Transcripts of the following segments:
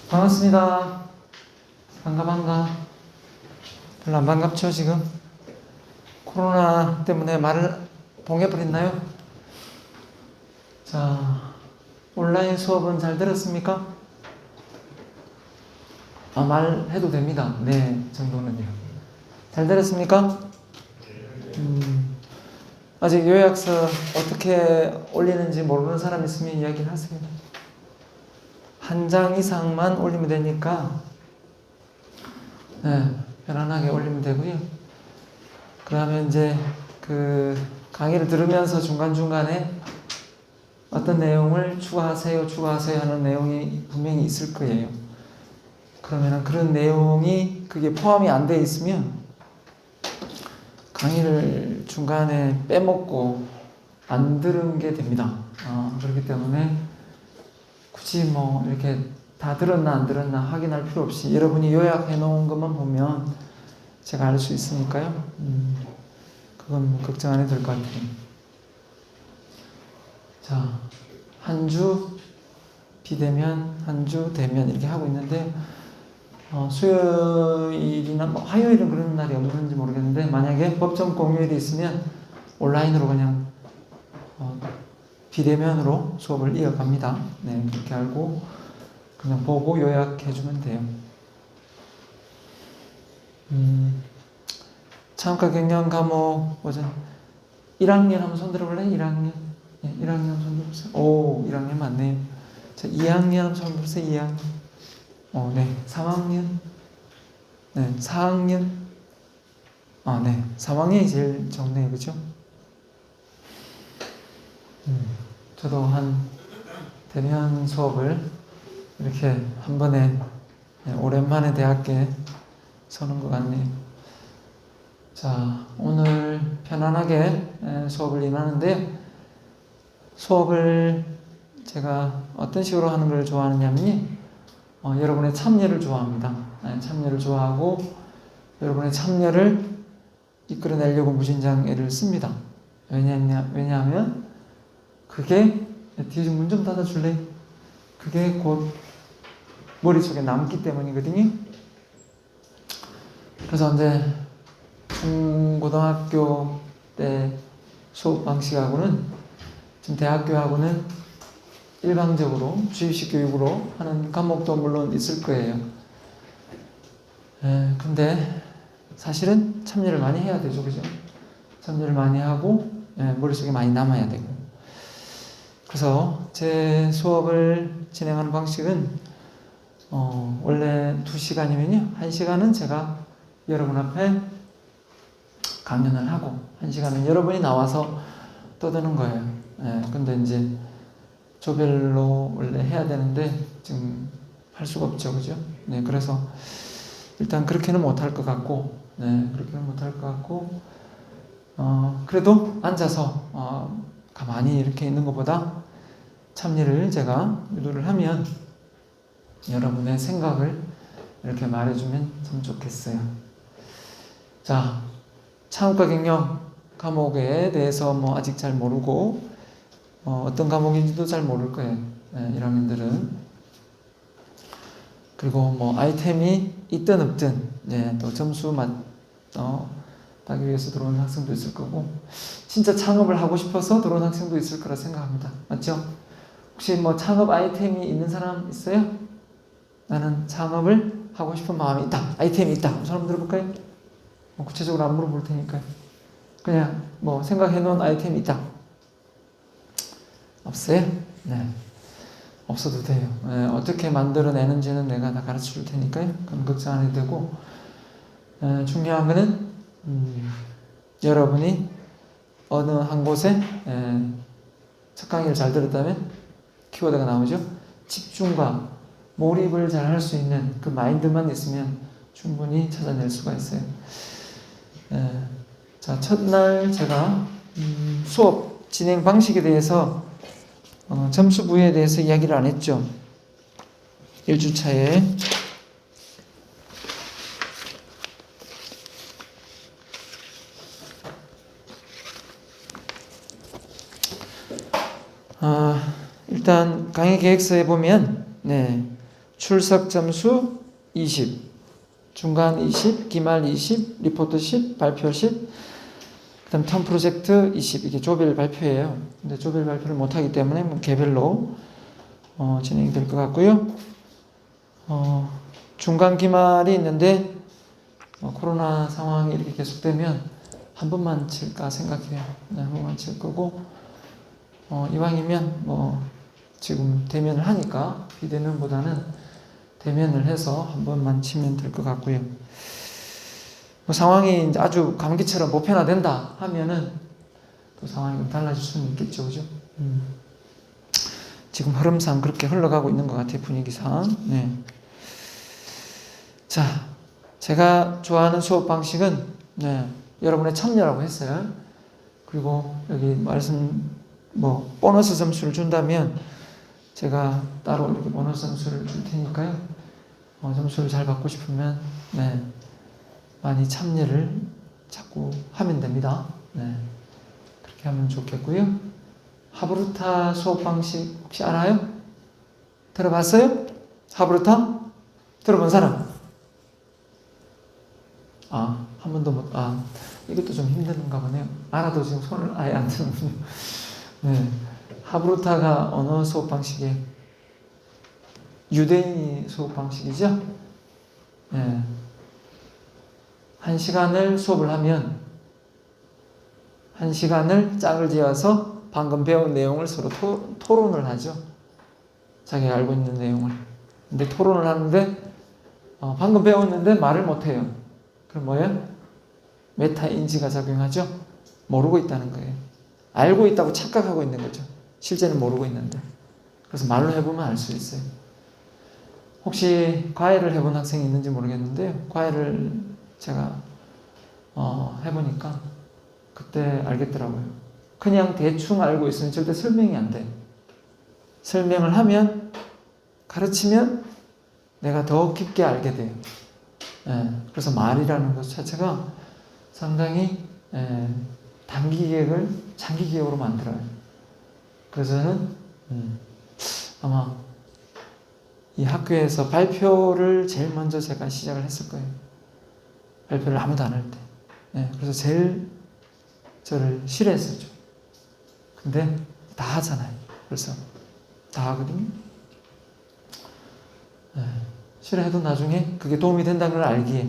반갑습니다. 반가. 별로 안 반갑죠, 지금? 코로나 때문에 말을 봉해버렸나요? 자, 온라인 수업은 잘 들었습니까? 말해도 됩니다. 네, 정도는요. 잘 들었습니까? 아직 요약서 어떻게 올리는지 모르는 사람 있으면 이야기를 하세요. 한 장 이상만 올리면 되니까 편안하게 올리면 되고요. 그러면 이제 그 강의를 들으면서 중간중간에 어떤 내용을 추가하세요 하는 내용이 분명히 있을 거예요. 그러면 그런 내용이 그게 포함이 안 돼 있으면 강의를 중간에 빼먹고 안 들은 게 됩니다. 그렇기 때문에 굳이 뭐 이렇게 다 들었나 안 들었나 확인할 필요 없이 여러분이 요약해 놓은 것만 보면 제가 알 수 있으니까요. 그건 뭐 걱정 안 해도 될 것 같아요. 자, 한 주 비대면, 한 주 대면 이렇게 하고 있는데 수요일이나 화요일은 그런 날이 없는지 모르겠는데 만약에 법정 공휴일이 있으면 온라인으로 그냥 비대면으로 수업을 이어갑니다. 네, 그렇게 알고 그냥 보고 요약해주면 돼요. 참가 경영 과목 오전 1학년 한번 손 들어볼래? 1학년. 네, 1학년 손 들어보세요. 오, 1학년 맞네요. 자, 2학년 손 들어보세요. 2학년. 네. 3학년. 네, 4학년. 네. 3학년이 제일 적네요. 그죠? 저도 한 대면 수업을 이렇게 한 번에 오랜만에 대학교에 서는 것 같네요. 자, 오늘 편안하게 수업을 임하는데 수업을 제가 어떤 식으로 하는 걸 좋아하느냐면요. 여러분의 참여를 좋아합니다. 참여를 좋아하고 여러분의 참여를 이끌어내려고 무진장애를 씁니다. 왜냐하면 그게 뒤에 문 좀 닫아줄래? 그게 곧 머릿속에 남기 때문이거든요. 그래서 이제 중고등학교 때 수업 방식하고는 지금 대학교하고는 일방적으로 주입식 교육으로 하는 과목도 물론 있을 거예요. 근데 사실은 참여를 많이 해야 되죠, 그죠? 참여를 많이 하고 머릿속에 많이 남아야 되고. 그래서 제 수업을 진행하는 방식은 원래 2시간이면요 1시간은 제가 여러분 앞에 강연을 하고 1시간은 여러분이 나와서 떠드는 거예요. 근데 이제 조별로 원래 해야 되는데 지금 할 수가 없죠, 그죠? 네, 그래서 일단 그렇게는 못할 것 같고, 그래도 앉아서 가만히 이렇게 있는 것보다 참여를 제가 유도를 하면 여러분의 생각을 이렇게 말해주면 참 좋겠어요. 자, 창업과 경영 과목에 대해서 아직 잘 모르고 어떤 과목인지도 잘 모를 거예요. 1학년들은. 그리고 아이템이 있든 없든 또 점수 따기 위해서 들어오는 학생도 있을 거고 진짜 창업을 하고 싶어서 들어온 학생도 있을 거라 생각합니다. 맞죠? 혹시 창업 아이템이 있는 사람 있어요? 나는 창업을 하고 싶은 마음이 있다. 아이템이 있다. 사람 들어볼까요? 구체적으로 안 물어볼 테니까요. 그냥 생각해 놓은 아이템이 있다. 없어요? 네. 없어도 돼요. 어떻게 만들어내는지는 내가 다 가르쳐 줄 테니까요. 그건 걱정 안 해도 되고 중요한 거는 여러분이 어느 한 곳에 첫 강의를 잘 들었다면 키워드가 나오죠. 집중과 몰입을 잘 할 수 있는 그 마인드만 있으면 충분히 찾아낼 수가 있어요. 자, 첫날 제가 수업 진행 방식에 대해서 점수 부여에 대해서 이야기를 안 했죠. 1주차에 일단 강의 계획서에 보면 출석 점수 20, 중간 20, 기말 20, 리포트 10, 발표 10, 그 다음 턴 프로젝트 20. 이게 조별 발표예요. 근데 조별 발표를 못하기 때문에 뭐 개별로 진행이 될 것 같고요. 중간 기말이 있는데 코로나 상황이 이렇게 계속되면 한 번만 칠까 생각해요. 네, 한 번만 칠 거고 이왕이면 지금 대면을 하니까 비대면보다는 대면을 해서 한 번만 치면 될 것 같고요. 상황이 이제 아주 감기처럼 보편화된다 하면은 또 상황이 좀 달라질 수는 있겠죠, 그죠? 지금 흐름상 그렇게 흘러가고 있는 것 같아요, 분위기상. 네. 자, 제가 좋아하는 수업 방식은 여러분의 참여라고 했어요. 그리고 여기 말씀 보너스 점수를 준다면 제가 따로 이렇게 보너스 점수를 줄 테니까요. 점수를 잘 받고 싶으면 많이 참여를 자꾸 하면 됩니다. 그렇게 하면 좋겠고요. 하브루타 수업 방식 혹시 알아요? 들어봤어요? 하브루타? 들어본 사람? 한 번도 이것도 좀 힘든가 보네요. 알아도 지금 손을 아예 안 드는군요. 하브루타가 언어 수업 방식의 유대인이 수업 방식이죠. 한 시간을 수업을 하면 한 시간을 짝을 지어서 방금 배운 내용을 서로 토론을 하죠. 자기가 알고 있는 내용을. 근데 토론을 하는데 방금 배웠는데 말을 못해요. 그럼 뭐예요? 메타인지가 작용하죠. 모르고 있다는 거예요. 알고 있다고 착각하고 있는 거죠. 실제는 모르고 있는데. 그래서 말로 해보면 알 수 있어요. 혹시 과외를 해본 학생이 있는지 모르겠는데요. 과외를 제가 해보니까 그때 알겠더라고요. 그냥 대충 알고 있으면 절대 설명이 안 돼. 설명을 하면, 가르치면 내가 더 깊게 알게 돼요. 그래서 말이라는 것 자체가 상당히 단기 기획을 장기 기획으로 만들어요. 그래서 저는 아마 이 학교에서 발표를 제일 먼저 제가 시작을 했을 거예요. 발표를 아무도 안 할 때. 그래서 제일 저를 싫어했었죠. 근데 다 하잖아요. 그래서 다 하거든요. 싫어해도 나중에 그게 도움이 된다는 걸 알기에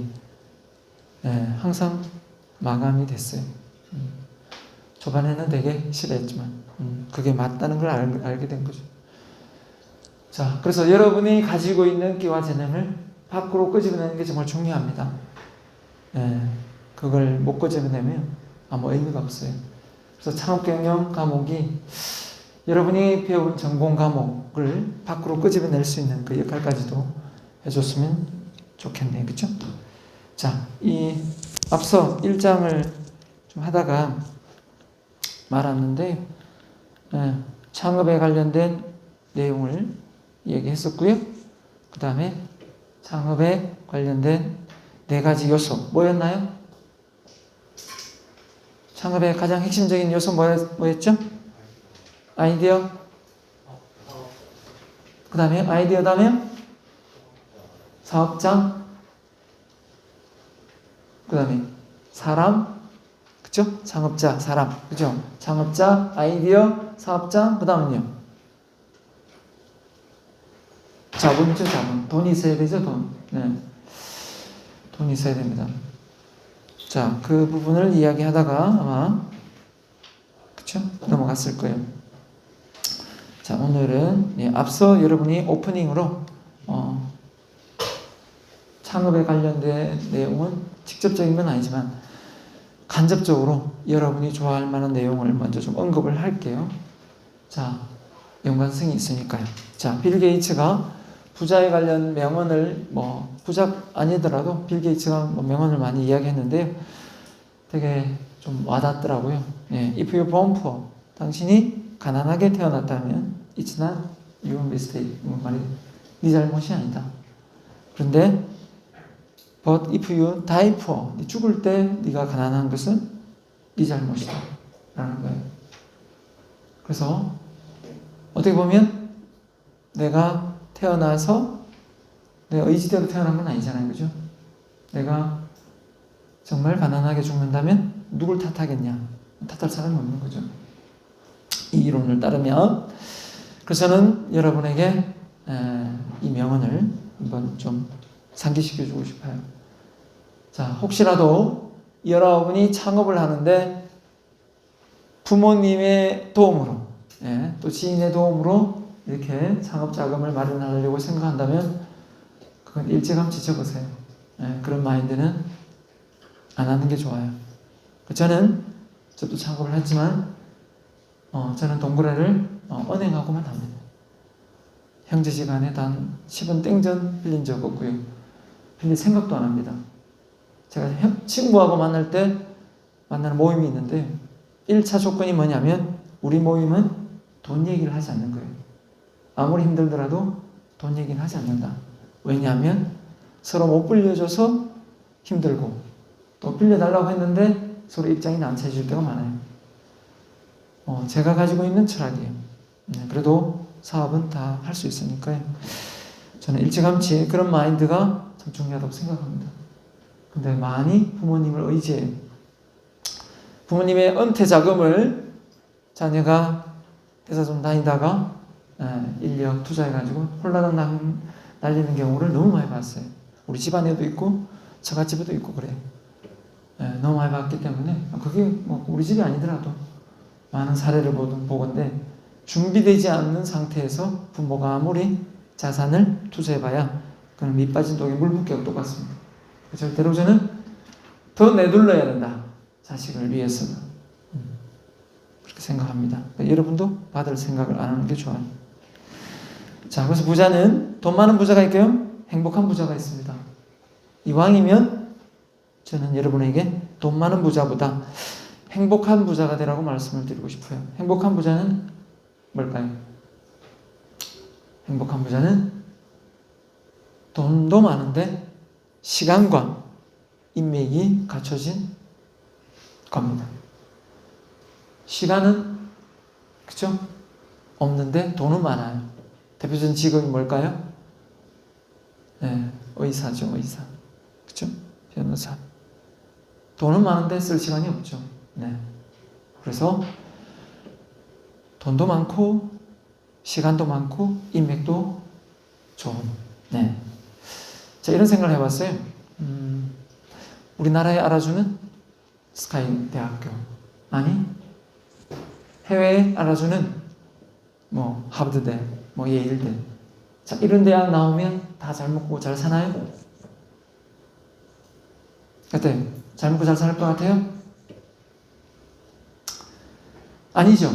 항상 마감이 됐어요. 초반에는 되게 싫어했지만 그게 맞다는 걸 알게 된 거죠. 자, 그래서 여러분이 가지고 있는 끼와 재능을 밖으로 끄집어내는 게 정말 중요합니다. 그걸 못 끄집어내면 아무 의미가 없어요. 그래서 창업경영 과목이 여러분이 배운 전공 과목을 밖으로 끄집어낼 수 있는 그 역할까지도 해줬으면 좋겠네요. 그렇죠? 자, 이 앞서 1장을 좀 하다가 말았는데 창업에 관련된 내용을 얘기했었고요. 그 다음에 창업에 관련된 4가지 요소 뭐였나요? 창업의 가장 핵심적인 요소 뭐였죠? 아이디어. 그 다음에 아이디어 다음에 사업자. 그 다음에 사람. 그쵸? 창업자, 사람. 그죠? 창업자, 아이디어, 사업자. 그 다음은요? 자본이죠, 자본. 돈이 있어야 되죠, 돈. 돈이 있어야 됩니다. 자, 그 부분을 이야기하다가 아마 그쵸? 넘어갔을 거예요. 자, 오늘은 앞서 여러분이 오프닝으로 창업에 관련된 내용은 직접적인 건 아니지만 간접적으로 여러분이 좋아할 만한 내용을 먼저 좀 언급을 할게요. 자, 연관성이 있으니까요. 자, 빌 게이츠가 부자에 관련 명언을 부자 아니더라도 빌 게이츠가 명언을 많이 이야기했는데요. 되게 좀 와닿더라고요. If you're born poor, 당신이 가난하게 태어났다면 it's not your mistake. 말이 네 잘못이 아니다. 그런데 But if you die poor, 죽을 때 네가 가난한 것은 네 잘못이다 라는 거예요. 그래서 어떻게 보면 내가 태어나서 내 의지대로 태어난 건 아니잖아요. 그죠? 내가 정말 가난하게 죽는다면 누굴 탓하겠냐? 탓할 사람이 없는 거죠. 이 이론을 따르면. 그래서 저는 여러분에게 이 명언을 한번 좀 상기시켜 주고 싶어요. 자, 혹시라도 여러분이 창업을 하는데 부모님의 도움으로, 또 지인의 도움으로 이렇게 창업 자금을 마련하려고 생각한다면 그건 일찌감치 접으세요. 그런 마인드는 안 하는 게 좋아요. 저도 창업을 했지만 저는 동그라를 언행하고만 합니다. 형제지간에 단 10원 땡전 빌린 적 없고요. 빌릴 생각도 안 합니다. 제가 친구하고 만나는 모임이 있는데 1차 조건이 뭐냐면 우리 모임은 돈 얘기를 하지 않는 거예요. 아무리 힘들더라도 돈 얘기는 하지 않는다. 왜냐하면 서로 못 빌려줘서 힘들고 또 빌려달라고 했는데 서로 입장이 난처해질 때가 많아요. 제가 가지고 있는 철학이에요. 그래도 사업은 다 할 수 있으니까요. 저는 일찌감치 그런 마인드가 참 중요하다고 생각합니다. 근데 많이 부모님을 의지해요. 부모님의 은퇴 자금을 자녀가 회사 좀 다니다가 인력 투자해가지고 홀라당 날리는 경우를 너무 많이 봤어요. 우리 집안에도 있고 처갓집에도 있고 그래요. 너무 많이 봤기 때문에 그게 뭐 우리 집이 아니더라도 많은 사례를 보건데 준비되지 않는 상태에서 부모가 아무리 자산을 투자해봐야 그건 밑 빠진 독에 물 붓기하고 똑같습니다. 절대로 저는 더 내둘러야 된다. 자식을 위해서는. 그렇게 생각합니다. 여러분도 받을 생각을 안 하는 게 좋아요. 자, 그래서 부자는 돈 많은 부자가 있고요. 행복한 부자가 있습니다. 이왕이면 저는 여러분에게 돈 많은 부자보다 행복한 부자가 되라고 말씀을 드리고 싶어요. 행복한 부자는 뭘까요? 행복한 부자는 돈도 많은데 시간과 인맥이 갖춰진 겁니다. 시간은 그죠? 없는데 돈은 많아요. 대표적인 직업이 뭘까요? 의사죠, 의사. 그죠? 변호사. 돈은 많은데 쓸 시간이 없죠. 그래서 돈도 많고 시간도 많고 인맥도 좋은. 자, 이런 생각을 해봤어요. 우리나라에 알아주는 스카이 대학교, 아니 해외에 알아주는 뭐 하버드대, 뭐 예일대. 자, 이런 대학 나오면 다 잘 먹고 잘 사나요? 어때요? 잘 먹고 잘 살 것 같아요? 아니죠.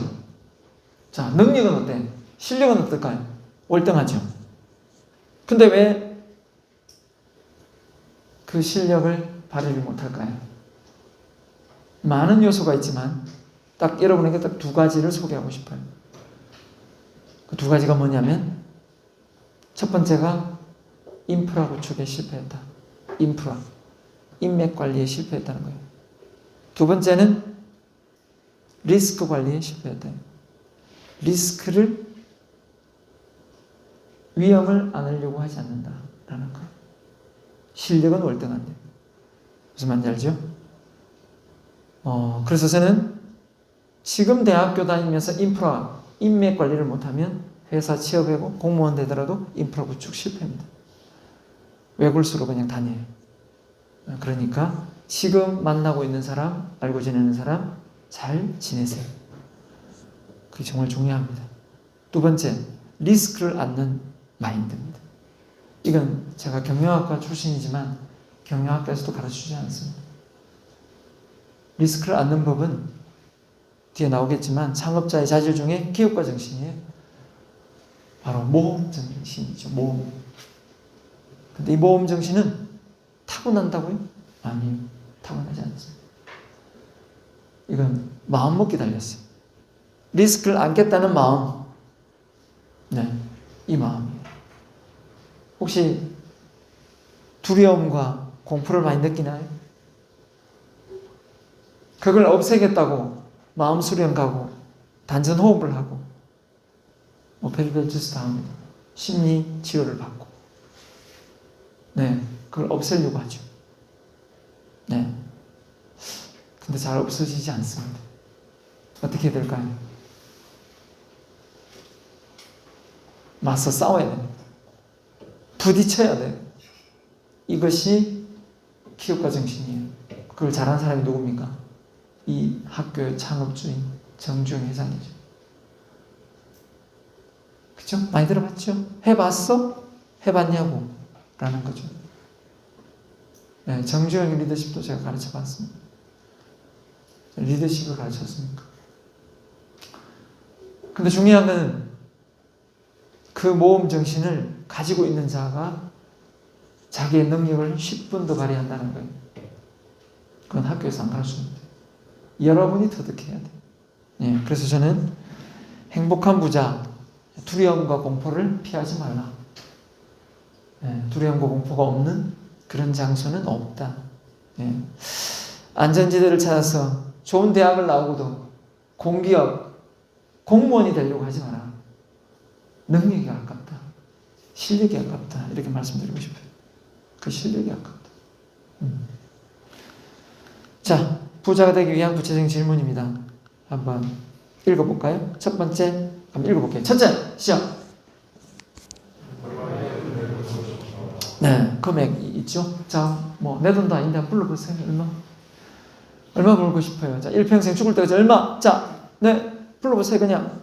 자, 능력은 어때? 실력은 어떨까요? 월등하죠. 근데 왜 그 실력을 발휘를 못할까요? 많은 요소가 있지만 딱 여러분에게 딱 두 가지를 소개하고 싶어요. 그 두 가지가 뭐냐면 첫 번째가 인프라 구축에 실패했다. 인프라, 인맥 관리에 실패했다는 거예요. 두 번째는 리스크 관리에 실패했다. 리스크를, 위험을 안으려고 하지 않는다라는 거예요. 실력은 월등한데. 무슨 말인지 알죠? 그래서 저는 지금 대학교 다니면서 인프라, 인맥 관리를 못하면 회사 취업하고 공무원 되더라도 인프라 구축 실패입니다. 외골수로 그냥 다녀요. 그러니까 지금 만나고 있는 사람, 알고 지내는 사람 잘 지내세요. 그게 정말 중요합니다. 두 번째, 리스크를 안는 마인드입니다. 이건 제가 경영학과 출신이지만 경영학과에서도 가르쳐주지 않습니다. 리스크를 안는 법은 뒤에 나오겠지만 창업자의 자질 중에 기업가 정신이에요. 바로 모험 정신이죠. 모험. 근데 이 모험 정신은 타고난다고요? 아니요. 타고나지 않습니다. 이건 마음 먹기 달렸어요. 리스크를 안겠다는 마음. 이 마음이에요. 혹시 두려움과 공포를 많이 느끼나요? 그걸 없애겠다고 마음 수련 가고 단전 호흡을 하고 별별 짓을 다 합니다. 심리 치료를 받고. 네, 그걸 없애려고 하죠. 네. 근데 잘 없어지지 않습니다. 어떻게 해야 될까요? 맞서 싸워야 됩니다. 부딪혀야 돼요. 이것이 기업가 정신이에요. 그걸 잘한 사람이 누굽니까? 이 학교의 창업주인 정주영 회장이죠. 그죠? 많이 들어봤죠? 해봤어? 해봤냐고? 라는 거죠. 네, 정주영의 리더십도 제가 가르쳐봤습니다. 리더십을 가르쳤습니까? 근데 중요한 건 그 모험 정신을 가지고 있는 자가 자기의 능력을 10분도 발휘한다는 거예요. 그건 학교에서 안 가르쳐줍니다. 여러분이 터득해야 돼요. 예, 그래서 저는 행복한 부자, 두려움과 공포를 피하지 말라. 예, 두려움과 공포가 없는 그런 장소는 없다. 예, 안전지대를 찾아서 좋은 대학을 나오고도 공기업, 공무원이 되려고 하지 마라. 능력이 아깝다. 실력이 아깝다. 이렇게 말씀드리고 싶어요. 그 실력이 아깝다. 자, 부자가 되기 위한 구체적인 질문입니다. 한번 읽어볼까요? 첫 번째, 한번 읽어볼게요. 첫째, 시작. 네, 금액 있죠? 자, 뭐, 내 돈도 아닌데 한번 불러보세요. 얼마 벌고 싶어요? 자, 일평생 죽을 때까지 얼마? 자, 네, 불러보세요. 그냥.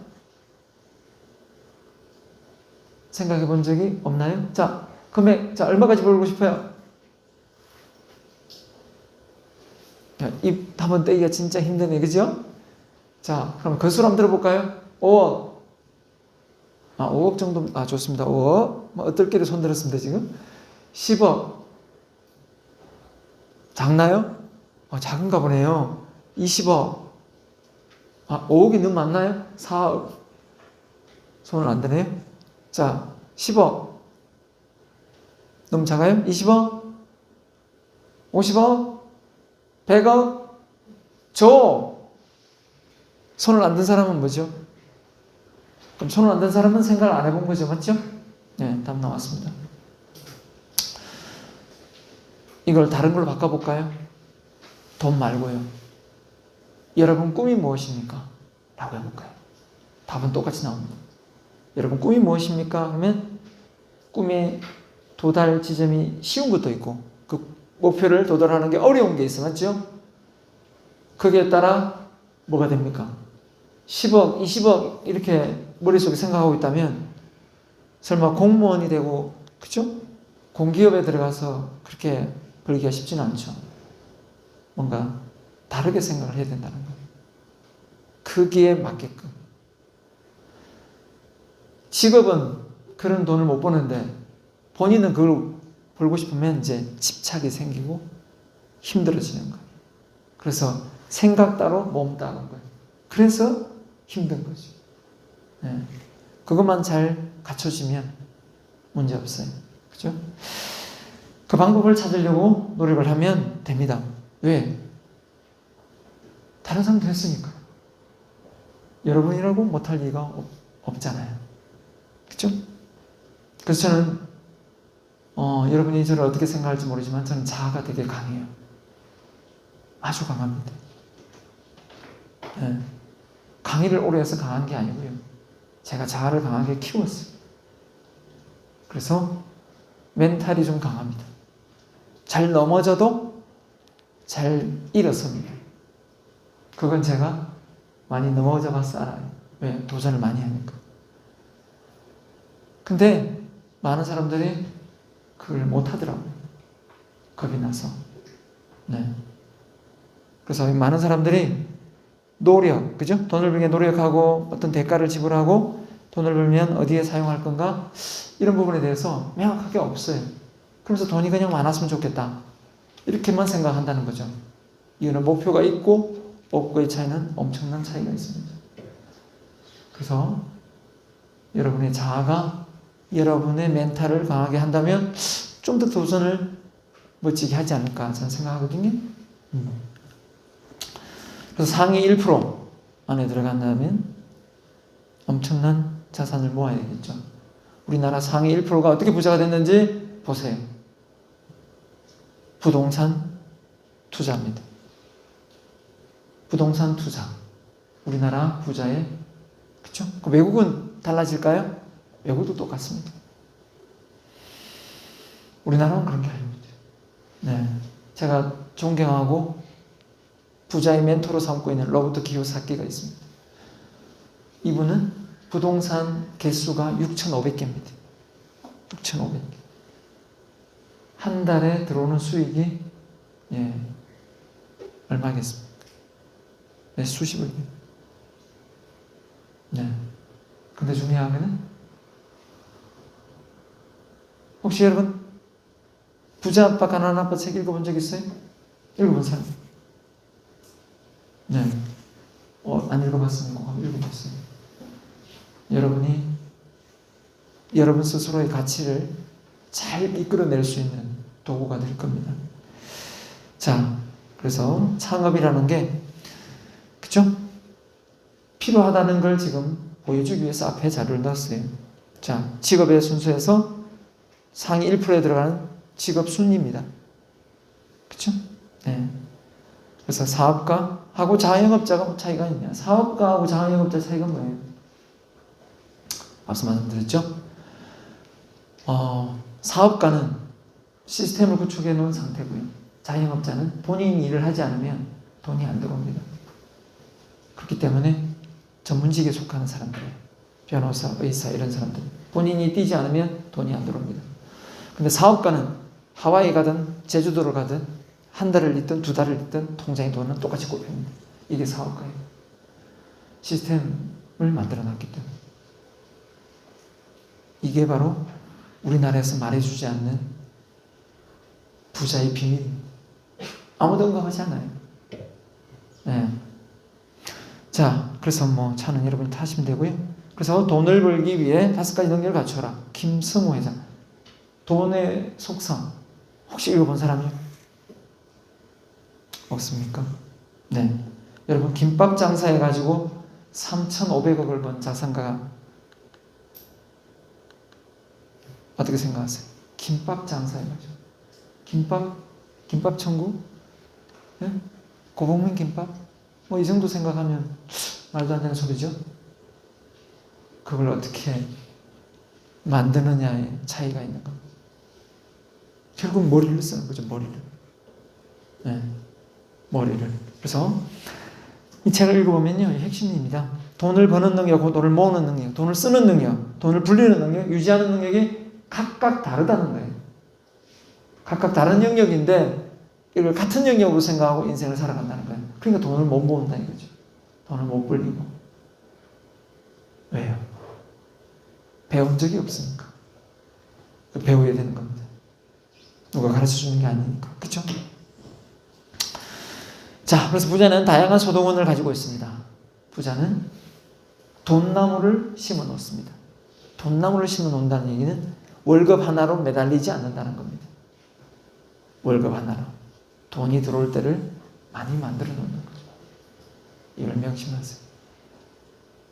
생각해 본 적이 없나요? 자, 금액, 자, 얼마까지 벌고 싶어요? 입 한번 떼기가 진짜 힘드네, 그죠? 자, 그럼 그 수 한번 들어볼까요? 5억. 5억 정도, 좋습니다. 5억. 뭐, 어떨 손 들었습니다, 지금? 10억. 작나요? 작은가 보네요. 20억. 5억이 너무 많나요? 4억. 손을 안 드네요. 자, 10억. 너무 작아요? 20억? 50억? 100억? 줘! 손을 안 든 사람은 뭐죠? 그럼 손을 안 든 사람은 생각을 안 해본 거죠. 맞죠? 네, 답 나왔습니다. 이걸 다른 걸로 바꿔볼까요? 돈 말고요. 여러분 꿈이 무엇입니까? 라고 해볼까요? 답은 똑같이 나옵니다. 여러분 꿈이 무엇입니까? 그러면 꿈의 도달 지점이 쉬운 것도 있고 그 목표를 도달하는 게 어려운 게 있어. 맞죠? 거기에 따라 뭐가 됩니까? 10억, 20억 이렇게 머릿속에 생각하고 있다면 설마 공무원이 되고 그죠? 공기업에 들어가서 그렇게 벌기가 쉽지는 않죠. 뭔가 다르게 생각을 해야 된다는 거예요. 거기에 맞게끔. 직업은 그런 돈을 못 버는데 본인은 그걸 벌고 싶으면 이제 집착이 생기고 힘들어지는 거예요. 그래서 생각 따로 몸 따로인 거예요. 그래서 힘든 거죠. 네. 그것만 잘 갖춰지면 문제 없어요. 그죠? 그 방법을 찾으려고 노력을 하면 됩니다. 왜? 다른 사람도 했으니까요. 여러분이라고 못할 리가 없잖아요. 그죠? 그래서 저는 여러분이 저를 어떻게 생각할지 모르지만 저는 자아가 되게 강해요. 아주 강합니다. 네. 강의를 오래 해서 강한 게 아니고요. 제가 자아를 강하게 키웠어요. 그래서 멘탈이 좀 강합니다. 잘 넘어져도 잘 일어섭니다. 그건 제가 많이 넘어져 봐서 알아요. 왜? 도전을 많이 하니까. 근데 많은 사람들이 그걸 못하더라고요. 겁이 나서. 네. 그래서 많은 사람들이 노력, 그죠? 돈을 벌게 노력하고 어떤 대가를 지불하고 돈을 벌면 어디에 사용할 건가? 이런 부분에 대해서 명확하게 없어요. 그래서 돈이 그냥 많았으면 좋겠다. 이렇게만 생각한다는 거죠. 이거는 목표가 있고 없고의 차이는 엄청난 차이가 있습니다. 그래서 여러분의 자아가 여러분의 멘탈을 강하게 한다면 좀 더 도전을 멋지게 하지 않을까 저는 생각하거든요. 그래서 상위 1% 안에 들어간다면 엄청난 자산을 모아야 되겠죠. 우리나라 상위 1%가 어떻게 부자가 됐는지 보세요. 부동산 투자입니다. 부동산 투자. 우리나라 부자의, 그렇죠? 외국은 달라질까요? 외국도 똑같습니다. 우리나라는 그런 게 아닙니다. 네. 제가 존경하고 부자의 멘토로 삼고 있는 로버트 키요사키가 있습니다. 이분은 부동산 개수가 6,500개입니다. 6,500개. 한 달에 들어오는 수익이 얼마겠습니까? 네, 수십억. 네. 근데 중요한 거는 혹시 여러분 부자 아빠 가난한 아빠 책 읽어본 적 있어요? 읽어본 사람? 네. 안 읽어봤으면 꼭 읽어봤어요. 여러분이 여러분 스스로의 가치를 잘 이끌어낼 수 있는 도구가 될 겁니다. 자, 그래서 창업이라는 게 그죠? 필요하다는 걸 지금 보여주기 위해서 앞에 자료를 넣었어요. 자, 직업의 순서에서 상위 1%에 들어가는 직업 순위입니다. 그쵸? 네. 그래서 사업가하고 자영업자가 차이가 있냐? 사업가하고 자영업자 차이가 뭐예요? 앞서 말씀드렸죠? 사업가는 시스템을 구축해 놓은 상태고요. 자영업자는 본인이 일을 하지 않으면 돈이 안 들어옵니다. 그렇기 때문에 전문직에 속하는 사람들이에요. 변호사, 의사 이런 사람들. 본인이 뛰지 않으면 돈이 안 들어옵니다. 근데 사업가는 하와이 가든 제주도를 가든 한 달을 있든 두 달을 있든 통장에 돈은 똑같이 꼽힙니다. 이게 사업가예요. 시스템을 만들어 놨기 때문에. 이게 바로 우리나라에서 말해주지 않는 부자의 비밀입니다. 아무도 언급하지 않아요. 네. 자, 그래서 차는 여러분이 타시면 되고요. 그래서 돈을 벌기 위해 5가지 능력을 갖춰라. 김성호 회장. 돈의 속성. 혹시 읽어본 사람이요? 없습니까? 네. 여러분, 김밥 장사해가지고 3,500억을 번 자산가가 어떻게 생각하세요? 김밥 장사해가지고. 김밥 천국? 네? 고봉민 김밥? 이 정도 생각하면 말도 안 되는 소리죠? 그걸 어떻게 만드느냐의 차이가 있는 겁니다. 결국 머리를 쓰는 거죠, 머리를. 네, 머리를. 그래서 이 책을 읽어보면요, 핵심입니다. 돈을 버는 능력, 돈을 모으는 능력, 돈을 쓰는 능력, 돈을 불리는 능력, 유지하는 능력이 각각 다르다는 거예요. 각각 다른 영역인데 이걸 같은 영역으로 생각하고 인생을 살아간다는 거예요. 그러니까 돈을 못 모은다 이거죠. 돈을 못 벌리고. 왜요? 배운 적이 없으니까. 배워야 되는 겁니다. 누가 가르쳐 주는 게 아니니까. 그렇죠? 자, 그래서 부자는 다양한 소득원을 가지고 있습니다. 부자는 돈나무를 심어 놓습니다. 돈나무를 심어 놓는다는 얘기는 월급 하나로 매달리지 않는다는 겁니다. 월급 하나로. 돈이 들어올 때를 많이 만들어 놓는 거죠. 이걸 명심하세요.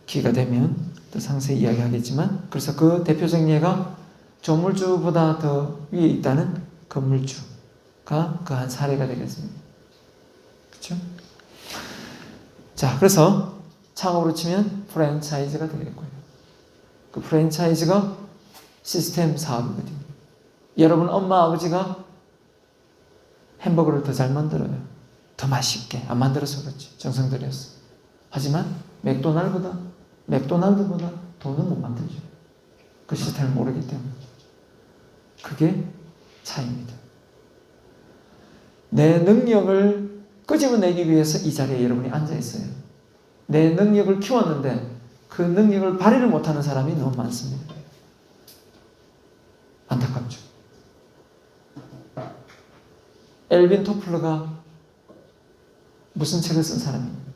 기회가 되면 더 상세히 이야기하겠지만, 그래서 그 대표적 예가 조물주보다 더 위에 있다는 건물주가 그 한 사례가 되겠습니다. 그렇죠? 자, 그래서 창업으로 치면 프랜차이즈가 되겠고요. 그 프랜차이즈가 시스템 사업이거든요. 여러분 엄마 아버지가 햄버거를 더 잘 만들어요. 더 맛있게. 안 만들어서 그렇지. 정성 들였어. 하지만 맥도날드보다 돈은 못 만들죠. 그 시스템을 모르기 때문에. 그게 차이입니다. 내 능력을 끄집어내기 위해서 이 자리에 여러분이 앉아 있어요. 내 능력을 키웠는데 그 능력을 발휘를 못하는 사람이 너무 많습니다. 안타깝죠. 엘빈 토플러가 무슨 책을 쓴 사람입니까?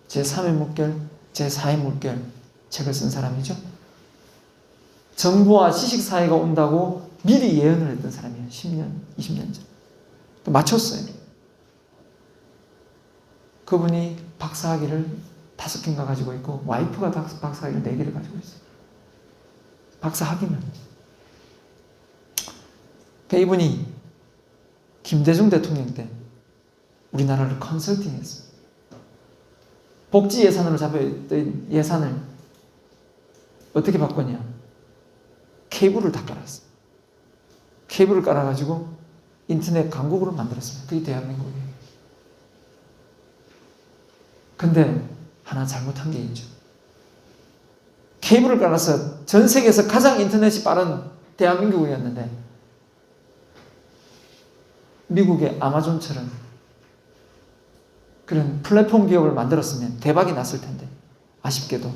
제3의 물결, 제4의 물결 책을 쓴 사람이죠. 정부와 지식사회가 온다고 미리 예언을 했던 사람이에요. 10년, 20년 전. 또 맞췄어요. 그분이 박사학위를 5개인가 가지고 있고 와이프가 박사학위를 4개를 가지고 있어요. 박사학위는. 이분이 김대중 대통령 때 우리나라를 컨설팅했습니다. 복지 예산으로 잡혀있던 예산을 어떻게 바꿨냐? 케이블을 다 깔았어. 케이블을 깔아가지고 인터넷 강국으로 만들었습니다. 그게 대한민국이에요. 근데 하나 잘못한 게 있죠. 케이블을 깔아서 전 세계에서 가장 인터넷이 빠른 대한민국이었는데 미국의 아마존처럼 그런 플랫폼 기업을 만들었으면 대박이 났을 텐데 아쉽게도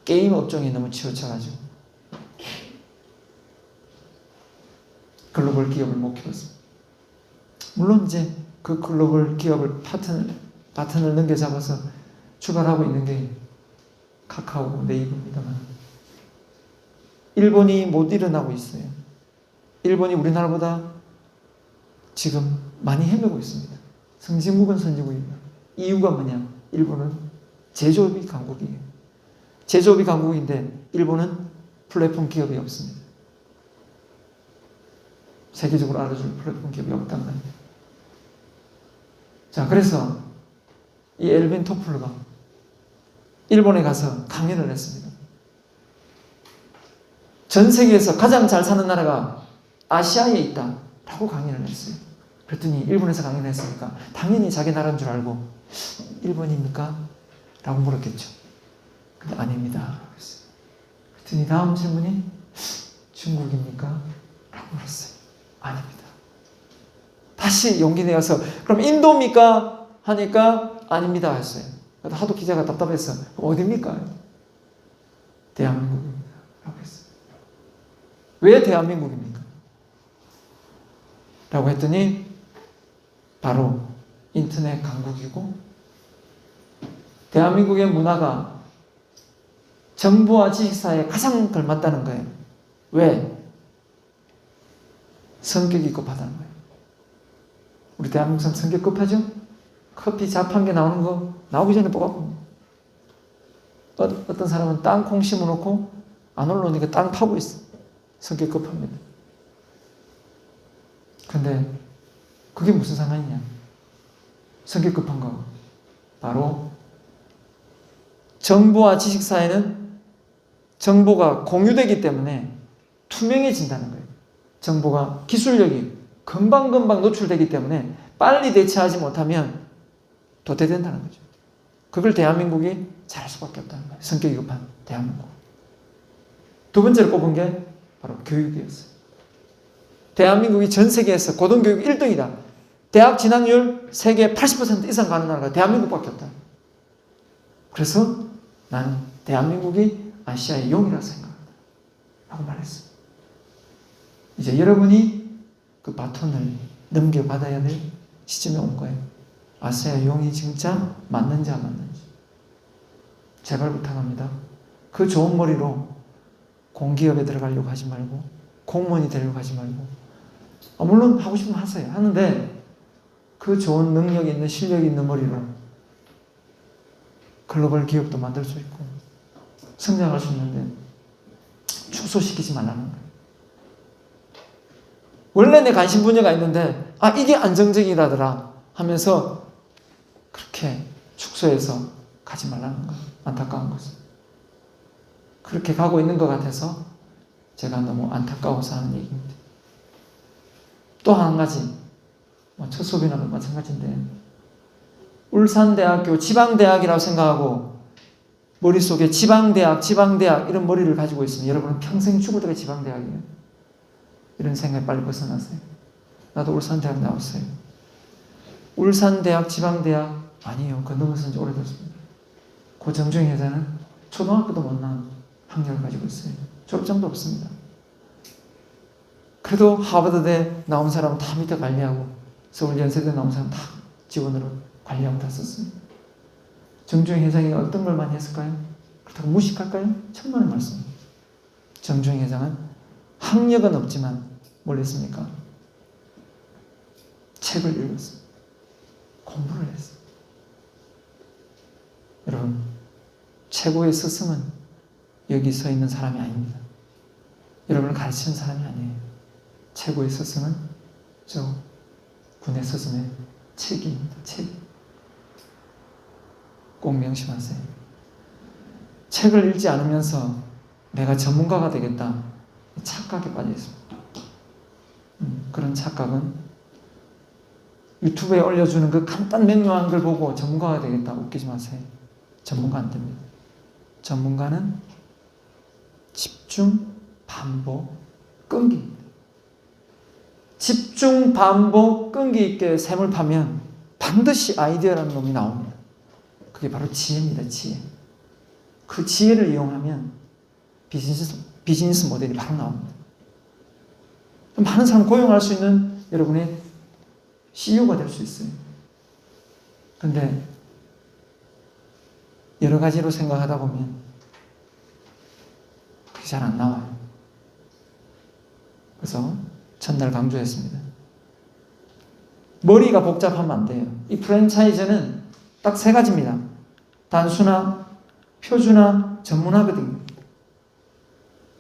게임 업종이 너무 치우쳐가지고 글로벌 기업을 못 키웠습니다. 물론 이제 그 글로벌 기업을 바튼을 넘겨잡아서 출발하고 있는 게 카카오, 네이버입니다만 일본이 못 일어나고 있어요. 일본이 우리나라보다 지금 많이 헤매고 있습니다. 선진국은 선진국입니다. 이유가 뭐냐? 일본은 제조업이 강국이에요. 제조업이 강국인데 일본은 플랫폼 기업이 없습니다. 세계적으로 알아줄 플랫폼 기업이 없단 말이에요. 자, 그래서 이 엘빈 토플러가 일본에 가서 강연을 했습니다. 전 세계에서 가장 잘 사는 나라가 아시아에 있다 라고 강연을 했어요. 그랬더니 일본에서 강연했으니까 당연히 자기 나라인 줄 알고 일본입니까? 라고 물었겠죠. 근데 아닙니다. 그랬더니 다음 질문이 중국입니까? 라고 물었어요. 아닙니다. 다시 용기 내어서 그럼 인도입니까? 하니까 아닙니다 했어요. 하도 기자가 답답했어. 어디입니까? 대한민국입니다. 라고 했어요. 왜 대한민국입니까? 라고 했더니 바로 인터넷 강국이고 대한민국의 문화가 정보와 지식사회에 가장 걸맞다는 거예요. 왜? 성격이 급하다는 거예요. 우리 대한민국 사람 성격 급하죠? 커피 자판기 나오는 거 나오기 전에 뽑아봅니다. 어떤 사람은 땅콩 심어놓고 안 올라오니까 땅 파고 있어. 성격 급합니다. 근데 그게 무슨 상관이냐? 성격 급한 거 바로 정보와 지식사회는 정보가 공유되기 때문에 투명해진다는 거예요. 정보가 기술력이 금방금방 노출되기 때문에 빨리 대처하지 못하면 도태된다는 거죠. 그걸 대한민국이 잘할 수밖에 없다는 거예요. 성격이 급한 대한민국. 두 번째로 꼽은 게 바로 교육이었어요. 대한민국이 전 세계에서 고등교육 1등이다. 대학 진학률 세계 80% 이상 가는 나라가 대한민국밖에 없다. 그래서 나는 대한민국이 아시아의 용이라고 생각한다. 라고 말했어요. 이제 여러분이 그 바톤을 넘겨받아야 될 시점에 온 거예요. 아시아의 용이 진짜 맞는지 안 맞는지. 제발 부탁합니다. 그 좋은 머리로 공기업에 들어가려고 하지 말고 공무원이 되려고 하지 말고 물론 하고 싶으면 하세요. 하는데 그 좋은 능력이 있는 실력이 있는 머리로 글로벌 기업도 만들 수 있고 성장할 수 있는데 축소시키지 말라는 거예요. 원래 내 관심 분야가 있는데 이게 안정적이라더라 하면서 그렇게 축소해서 가지 말라는 거예요. 안타까운 것은. 그렇게 가고 있는 것 같아서 제가 너무 안타까워서 하는 얘기입니다. 또 한 가지, 첫 수업이나 마찬가지인데 울산대학교 지방대학이라고 생각하고 머릿속에 지방대학 이런 머리를 가지고 있으면 여러분은 평생 죽을 때가 지방대학이에요. 이런 생각에 빨리 벗어나세요. 나도 울산대학 나왔어요. 울산대학 지방대학 아니에요. 그거 넘어선 지 오래됐습니다. 고정중 회장은 초등학교도 못 나온 학력을 가지고 있어요. 졸업장도 없습니다. 그래도 하버드대 나온 사람은 다 밑에 관리하고 서울연세대 나온 사람은 다 직원으로 관리하고 다 썼습니다. 정주행 회장이 어떤 걸 많이 했을까요? 그렇다고 무식할까요? 천만의 말씀. 정주행 회장은 학력은 없지만 뭘 했습니까? 책을 읽었습니다. 공부를 했어요. 여러분, 최고의 스승은 여기 서 있는 사람이 아닙니다. 여러분을 가르치는 사람이 아니에요. 최고의 스승은 저 그분의 스승의 책입니다. 책. 꼭 명심하세요. 책을 읽지 않으면서 내가 전문가가 되겠다. 착각에 빠져 있습니다. 그런 착각은 유튜브에 올려주는 그 간단 명료한 걸 보고 전문가가 되겠다. 웃기지 마세요. 전문가 안 됩니다. 전문가는 집중, 반복, 끈기입니다. 집중, 반복, 끈기 있게 샘을 파면 반드시 아이디어라는 놈이 나옵니다. 그게 바로 지혜입니다. 지혜. 그 지혜를 이용하면 비즈니스 모델이 바로 나옵니다. 많은 사람 고용할 수 있는 여러분의 CEO가 될 수 있어요. 그런데 여러 가지로 생각하다 보면 그게 잘 안 나와요. 그래서 첫날 강조했습니다. 머리가 복잡하면 안 돼요. 이 프랜차이즈는 딱 세 가지입니다. 단순화, 표준화, 전문화거든요.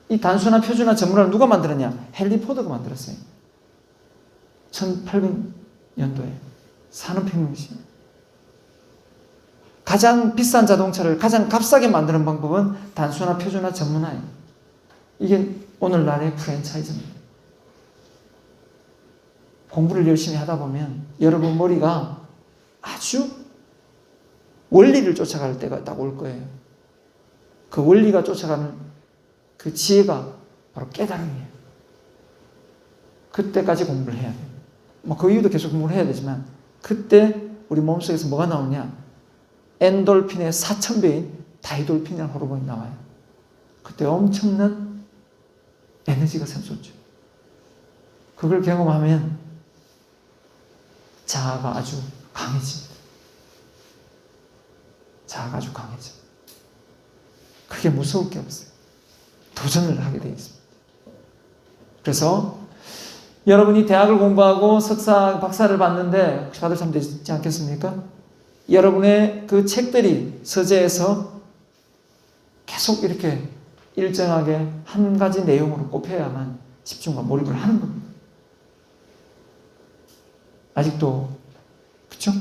이 단순화, 표준화, 전문화를 누가 만들었냐? 헨리 포드가 만들었어요. 1800년도에 산업혁명 시 가장 비싼 자동차를 가장 값싸게 만드는 방법은 단순화, 표준화, 전문화예요. 이게 오늘날의 프랜차이즈입니다. 공부를 열심히 하다 보면 여러분 머리가 아주 원리를 쫓아갈 때가 딱 올 거예요. 그 원리가 쫓아가는 그 지혜가 바로 깨달음이에요. 그때까지 공부를 해야 돼요. 그 이후도 계속 공부를 해야 되지만 그때 우리 몸속에서 뭐가 나오냐? 엔돌핀의 4000배인 다이돌핀이라는 호르몬이 나와요. 그때 엄청난 에너지가 샘솟죠. 그걸 경험하면 자아가 아주 강해집니다. 자아가 아주 강해져. 그게 무서울 게 없어요. 도전을 하게 되어 있습니다. 그래서 여러분이 대학을 공부하고 석사, 박사를 받는데 혹시 받을 사람 되지 않겠습니까? 여러분의 그 책들이 서재에서 계속 이렇게 일정하게 한 가지 내용으로 꼽혀야만 집중과 몰입을 하는 겁니다. 아직도 그렇죠?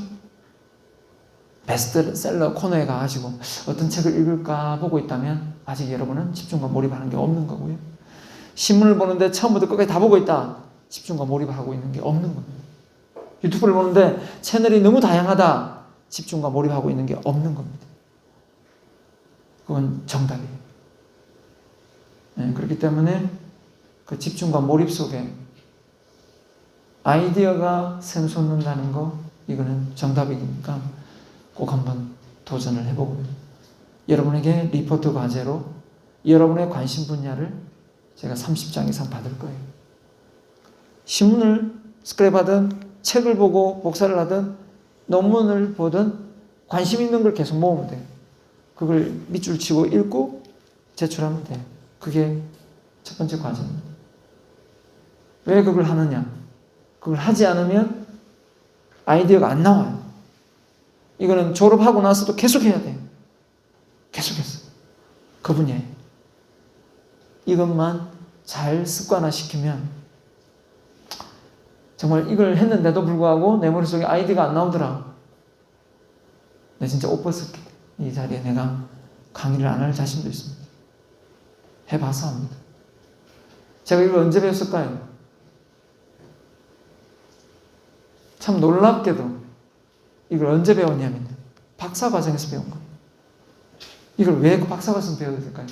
베스트셀러 코너에 가가지고 어떤 책을 읽을까 보고 있다면 아직 여러분은 집중과 몰입하는 게 없는 거고요. 신문을 보는데 처음부터 끝까지 다 보고 있다. 집중과 몰입하고 있는 게 없는 겁니다. 유튜브를 보는데 채널이 너무 다양하다. 집중과 몰입하고 있는 게 없는 겁니다. 그건 정답이에요. 네, 그렇기 때문에 그 집중과 몰입 속에 아이디어가 샘솟는다는 거 이거는 정답이니까 꼭 한번 도전을 해보고요. 여러분에게 리포트 과제로 여러분의 관심 분야를 제가 30장 이상 받을 거예요. 신문을 스크랩하든 책을 보고 복사를 하든 논문을 보든 관심 있는 걸 계속 모으면 돼요. 그걸 밑줄 치고 읽고 제출하면 돼요. 그게 첫 번째 과제입니다. 왜 그걸 하느냐? 그걸 하지 않으면 아이디어가 안 나와요. 이거는 졸업하고 나서도 계속 해야 돼요. 계속해서. 그 분야에. 이것만 잘 습관화시키면 정말 이걸 했는데도 불구하고 내 머릿속에 아이디어가 안 나오더라. 내 진짜 옷 벗을게. 이 자리에 내가 강의를 안 할 자신도 있습니다. 해봐서 합니다. 제가 이걸 언제 배웠을까요? 참 놀랍게도 이걸 언제 배웠냐면요. 박사 과정에서 배운 거예요. 이걸 왜 박사 과정에서 배워야 될까요?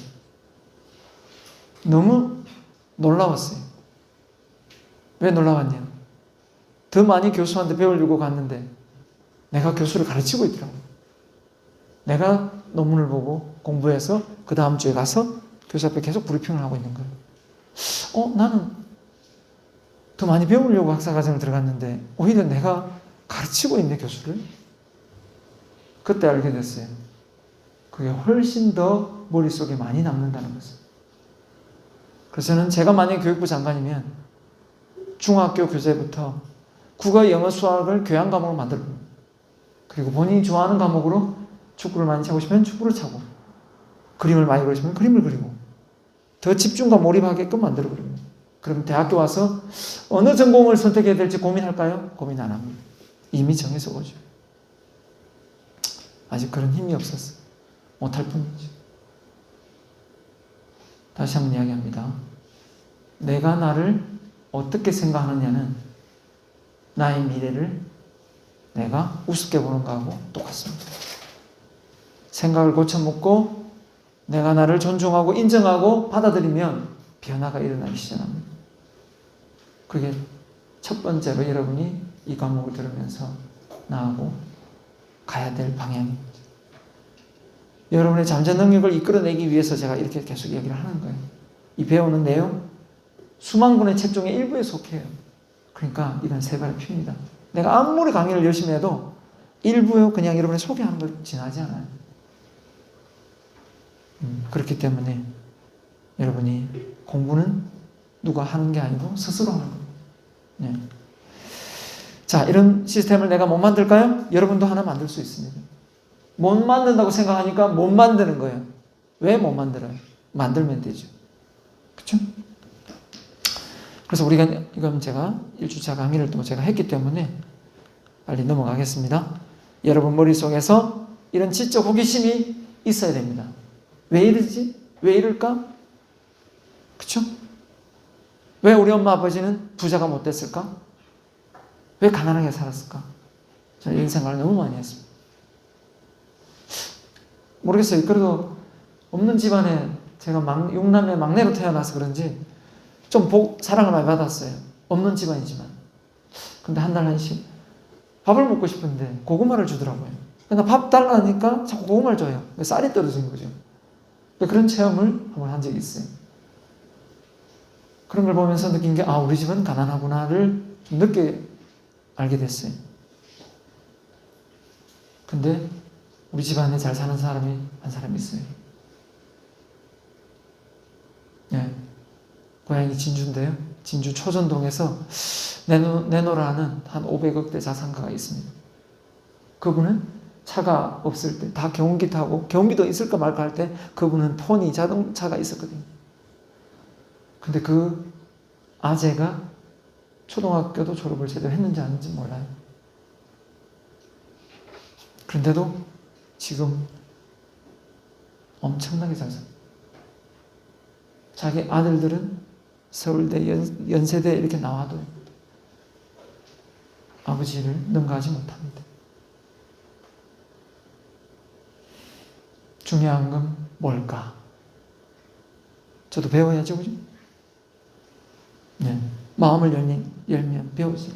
너무 놀라웠어요. 왜 놀라웠냐? 더 많이 교수한테 배우려고 갔는데 내가 교수를 가르치고 있더라고요. 내가 논문을 보고 공부해서 그 다음 주에 가서 교수 앞에 계속 브리핑을 하고 있는 거예요. 나는 더 많이 배우려고 학사과정을 들어갔는데 오히려 내가 가르치고 있네, 교수를. 그때 알게 됐어요. 그게 훨씬 더 머릿속에 많이 남는다는 것을. 그래서 저는 제가 만약 교육부 장관이면 중학교 교재부터 국어, 영어, 수학을 교양 과목으로 만들고, 그리고 본인이 좋아하는 과목으로 축구를 많이 차고 싶으면 축구를 차고, 그림을 많이 그리시면 그림을 그리고, 더 집중과 몰입하게끔 만들어버립니다. 그럼 대학교 와서 어느 전공을 선택해야 될지 고민할까요? 고민 안 합니다. 이미 정해서 오죠. 아직 그런 힘이 없었어. 못할 뿐이죠. 다시 한번 이야기합니다. 내가 나를 어떻게 생각하느냐는 나의 미래를 내가 우습게 보는 거하고 똑같습니다. 생각을 고쳐먹고 내가 나를 존중하고 인정하고 받아들이면 변화가 일어나기 시작합니다. 그게 첫 번째로 여러분이 이 과목을 들으면서 나하고 가야 될 방향입니다. 여러분의 잠재 능력을 이끌어내기 위해서 제가 이렇게 계속 얘기를 하는 거예요. 이 배우는 내용 수만 권의 책 중에 일부에 속해요. 그러니까 이건 세 발의 피입니다. 내가 아무리 강의를 열심히 해도 일부요 그냥 여러분의 소개하는 걸 지나지 않아요. 그렇기 때문에 여러분이 공부는 누가 하는 게 아니고 스스로 하는 겁니다. 네. 자, 이런 시스템을 내가 못 만들까요? 여러분도 하나 만들 수 있습니다. 못 만든다고 생각하니까 못 만드는 거예요. 왜 못 만들어요? 만들면 되죠. 그렇죠? 그래서 우리가 이건 제가 1주차 강의를 또 제가 했기 때문에 빨리 넘어가겠습니다. 여러분 머릿속에서 이런 지적 호기심이 있어야 됩니다. 왜 이러지? 왜 이럴까? 그렇죠? 왜 우리 엄마 아버지는 부자가 못 됐을까? 왜 가난하게 살았을까? 저는 이런 생각을 너무 많이 했습니다. 모르겠어요. 그래도 없는 집안에 제가 6남매 막내로 태어나서 그런지 좀 사랑을 많이 받았어요. 없는 집안이지만. 근데 한 달 한씩 밥을 먹고 싶은데 고구마를 주더라고요. 나 밥 달라니까 자꾸 고구마를 줘요. 쌀이 떨어진 거죠. 그런 체험을 한번 한 적이 있어요. 그런 걸 보면서 느낀 게 우리 집은 가난하구나를 좀 늦게 알게 됐어요. 근데 우리 집안에 잘 사는 사람이 한 사람 있어요. 네. 고향이 진주인데요. 진주 초전동에서 네노라는 한 500억대 자산가가 있습니다. 그분은 차가 없을 때 다 경운기 타고 경운기도 있을까 말까 할 때 그분은 포니 자동차가 있었거든요. 근데 그 아재가 초등학교도 졸업을 제대로 했는지 아닌지 몰라요. 그런데도 지금 엄청나게 잘 살아요. 자기 아들들은 서울대, 연세대 이렇게 나와도 아버지를 능가하지 못합니다. 중요한 건 뭘까? 저도 배워야죠, 그죠? 네. 마음을 열면 배우지.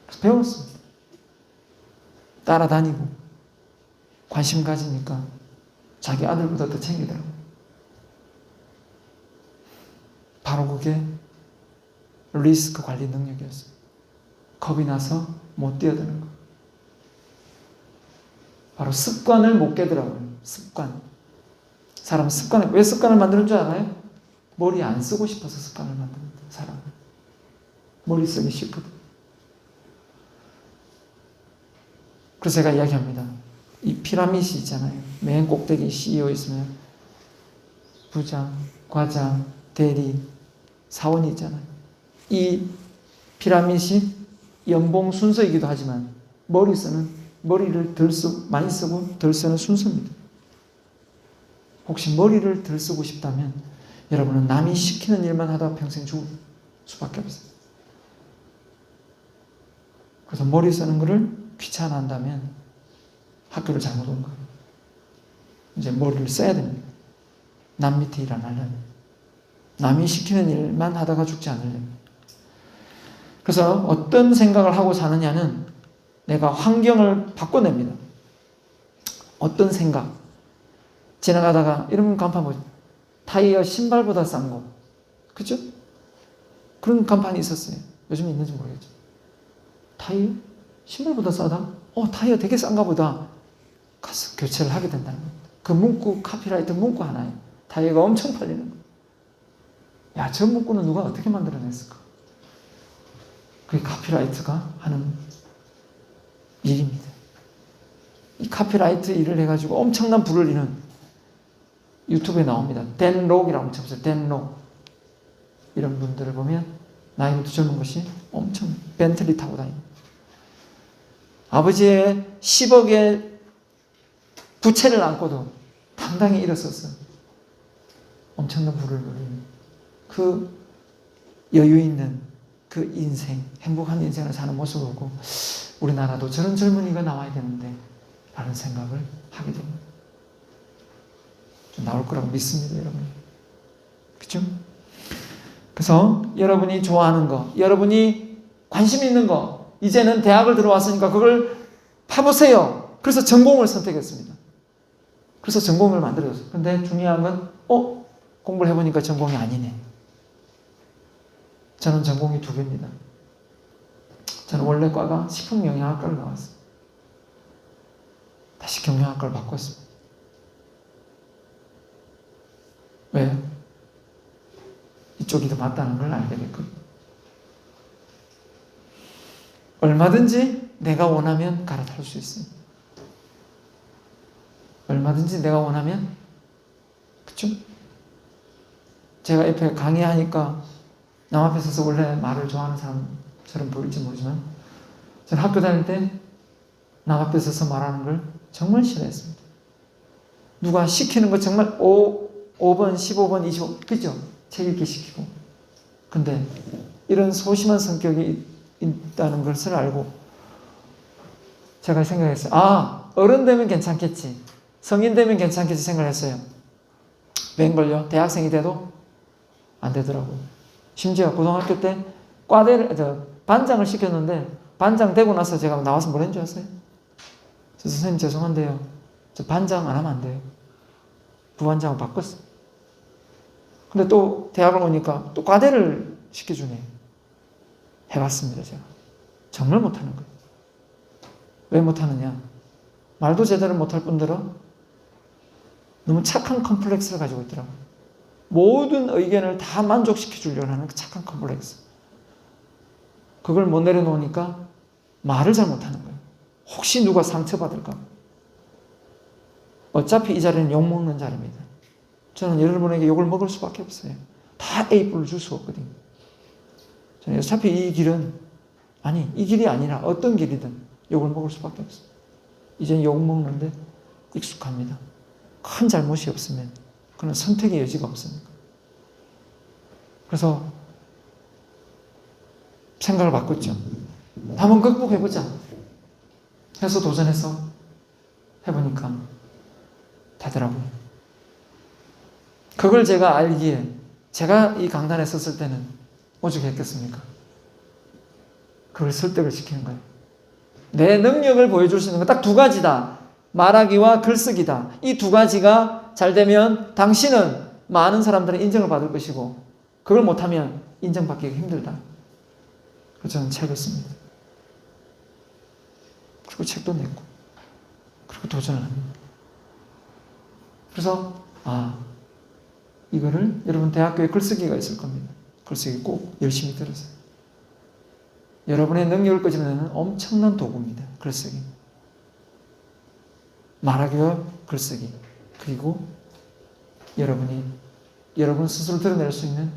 그래서 배웠습니다. 따라다니고 관심 가지니까 자기 아들보다 더 챙기더라고요. 바로 그게 리스크 관리 능력이었어요. 겁이 나서 못 뛰어드는 거. 바로 습관을 못 깨더라고요. 습관. 사람 습관을, 왜 습관을 만드는 줄 알아요? 머리 안 쓰고 싶어서 습관을 만드는 사람. 머리 쓰기 싫거든. 그래서 제가 이야기합니다. 이 피라미드 있잖아요. 맨 꼭대기 CEO 있으면 부장, 과장, 대리, 사원이 있잖아요. 이 피라미드 연봉 순서이기도 하지만 머리를 많이 쓰고 덜 쓰는 순서입니다. 혹시 머리를 덜 쓰고 싶다면 여러분은 남이 시키는 일만 하다가 평생 죽을 수밖에 없어요. 그래서 머리 쓰는 거를 귀찮아한다면 학교를 잘못 온 거예요. 이제 머리를 써야 됩니다. 남 밑에 일 안 하려면. 남이 시키는 일만 하다가 죽지 않으려면. 그래서 어떤 생각을 하고 사느냐는 내가 환경을 바꿔냅니다. 어떤 생각. 지나가다가 이런 간판 보죠. 타이어 신발보다 싼 거. 그죠? 그런 간판이 있었어요. 요즘에 있는지 모르겠죠. 타이어? 신발보다 싸다? 타이어 되게 싼가 보다. 가서 교체를 하게 된다는 겁니다. 그 문구, 카피라이트 문구 하나에 타이어가 엄청 팔리는 거예요. 야, 저 문구는 누가 어떻게 만들어냈을까? 그게 카피라이트가 하는 일입니다. 이 카피라이트 일을 해가지고 엄청난 부를 이는 유튜브에 나옵니다. 댄 록이라고 쳐보세요. 댄 록. 이런 분들을 보면 나이도 젊은 것이 엄청 벤틀리 타고 다닙니다. 아버지의 10억의 부채를 안고도 당당히 일어서서 엄청난 부를 누리는 그 여유 있는 그 인생, 행복한 인생을 사는 모습을 보고 우리나라도 저런 젊은이가 나와야 되는데 라는 생각을 하게 됩니다. 좀 나올 거라고 믿습니다, 여러분. 그렇죠? 그래서 여러분이 좋아하는 거, 여러분이 관심 있는 거, 이제는 대학을 들어왔으니까 그걸 파보세요. 그래서 전공을 선택했습니다. 그래서 전공을 만들었어요. 근데 중요한 건 공부를 해보니까 전공이 아니네. 저는 전공이 2개입니다. 저는 원래 과가 식품영양학과를 나왔어요. 다시 경영학과를 바꿨습니다. 왜요? 이쪽이 더 맞다는 걸 알게 됐거든요. 얼마든지 내가 원하면 갈아탈 수 있어요. 얼마든지 내가 원하면, 그쵸? 제가 옆에 강의하니까 남 앞에 서서 원래 말을 좋아하는 사람처럼 보일지 모르지만 저는 학교 다닐 때 남 앞에 서서 말하는 걸 정말 싫어했습니다. 누가 시키는 거 정말 5번, 15번, 25번, 그죠? 책 읽기 시키고. 근데 이런 소심한 성격이 있다는 것을 알고 제가 생각했어요. 어른 되면 괜찮겠지. 성인 되면 괜찮겠지 생각했어요. 웬걸요? 대학생이 돼도 안 되더라고요. 심지어 고등학교 때 반장을 시켰는데 반장 되고 나서 제가 나와서 뭐랬는 줄 아세요? 선생님 죄송한데요. 저 반장 안 하면 안 돼요. 부반장을 바꿨어요. 근데 또 대학을 오니까 또 과대를 시켜주네요. 해봤습니다, 제가. 정말 못하는 거예요. 왜 못하느냐? 말도 제대로 못할 뿐더러 너무 착한 컴플렉스를 가지고 있더라고요. 모든 의견을 다 만족시켜 주려고 하는 그 착한 컴플렉스. 그걸 못 내려놓으니까 말을 잘 못하는 거예요. 혹시 누가 상처받을까? 어차피 이 자리는 욕먹는 자리입니다. 저는 여러분에게 욕을 먹을 수밖에 없어요. 다 A뿔을 줄 수 없거든요. 저는 어차피 이 길이 아니라 어떤 길이든 욕을 먹을 수밖에 없어요. 이제는 욕 먹는데 익숙합니다. 큰 잘못이 없으면 그건 선택의 여지가 없습니다. 그래서 생각을 바꿨죠. 한번 극복해보자 해서 도전해서 해보니까 되더라고요. 그걸 제가 알기에 제가 이 강단에 섰을 때는 오죽했겠습니까? 그걸 설득을 시키는 거예요. 내 능력을 보여줄 수 있는 건 딱 2가지다. 말하기와 글쓰기다. 이 2가지가 잘 되면 당신은 많은 사람들의 인정을 받을 것이고 그걸 못하면 인정받기가 힘들다. 그래서 저는 책을 씁니다. 그리고 책도 냈고 그리고 도전을 합니다. 그래서 이거를 여러분 대학교에 글쓰기가 있을 겁니다. 글쓰기 꼭 열심히 들으세요. 여러분의 능력을 끄집어내는 엄청난 도구입니다. 글쓰기. 말하기와 글쓰기. 그리고 여러분 스스로 드러낼 수 있는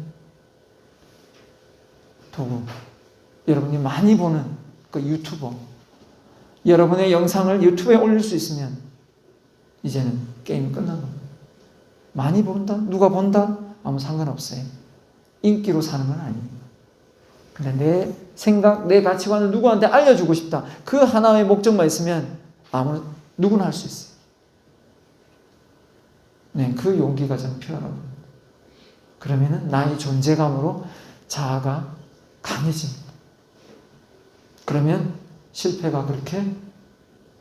도구. 여러분이 많이 보는 그 유튜버. 여러분의 영상을 유튜브에 올릴 수 있으면 이제는 게임이 끝난 겁니다. 많이 본다? 누가 본다? 아무 상관없어요. 인기로 사는 건 아닙니다. 근데 내 생각, 내 가치관을 누구한테 알려주고 싶다. 그 하나의 목적만 있으면 누구나 할 수 있어요. 네, 그 용기가 저는 필요하다고 봅니다. 그러면은 나의 존재감으로 자아가 강해집니다. 그러면 실패가 그렇게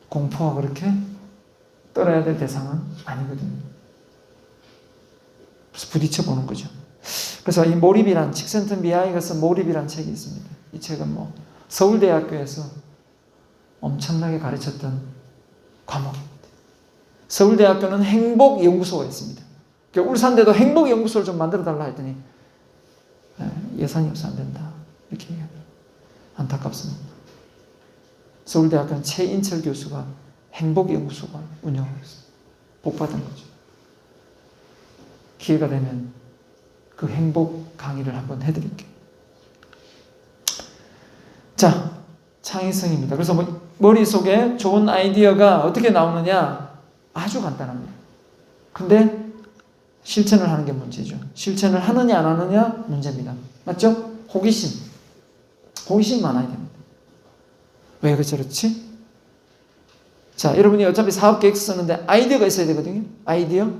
공포가 그렇게 떨어야 될 대상은 아니거든요. 그래서 부딪혀 보는 거죠. 그래서 이 몰입이란 칙센튼 비하이가 쓴 몰입이란 책이 있습니다. 이 책은 서울대학교에서 엄청나게 가르쳤던 과목입니다. 서울대학교는 행복연구소가 있습니다. 울산대도 행복연구소를 좀 만들어달라 했더니 예산이 없어 안 된다. 이렇게 얘기합니다. 안타깝습니다. 서울대학교는 최인철 교수가 행복연구소가 운영하고 있습니다. 복 받은 거죠. 기회가 되면 그 행복 강의를 한번 해드릴게요. 자, 창의성입니다. 그래서 머릿속에 좋은 아이디어가 어떻게 나오느냐? 아주 간단합니다. 근데 실천을 하는 게 문제죠. 실천을 하느냐 안 하느냐 문제입니다. 맞죠? 호기심 많아야 됩니다. 왜 그렇지? 자, 여러분이 어차피 사업 계획 쓰는데 아이디어가 있어야 되거든요. 아이디어.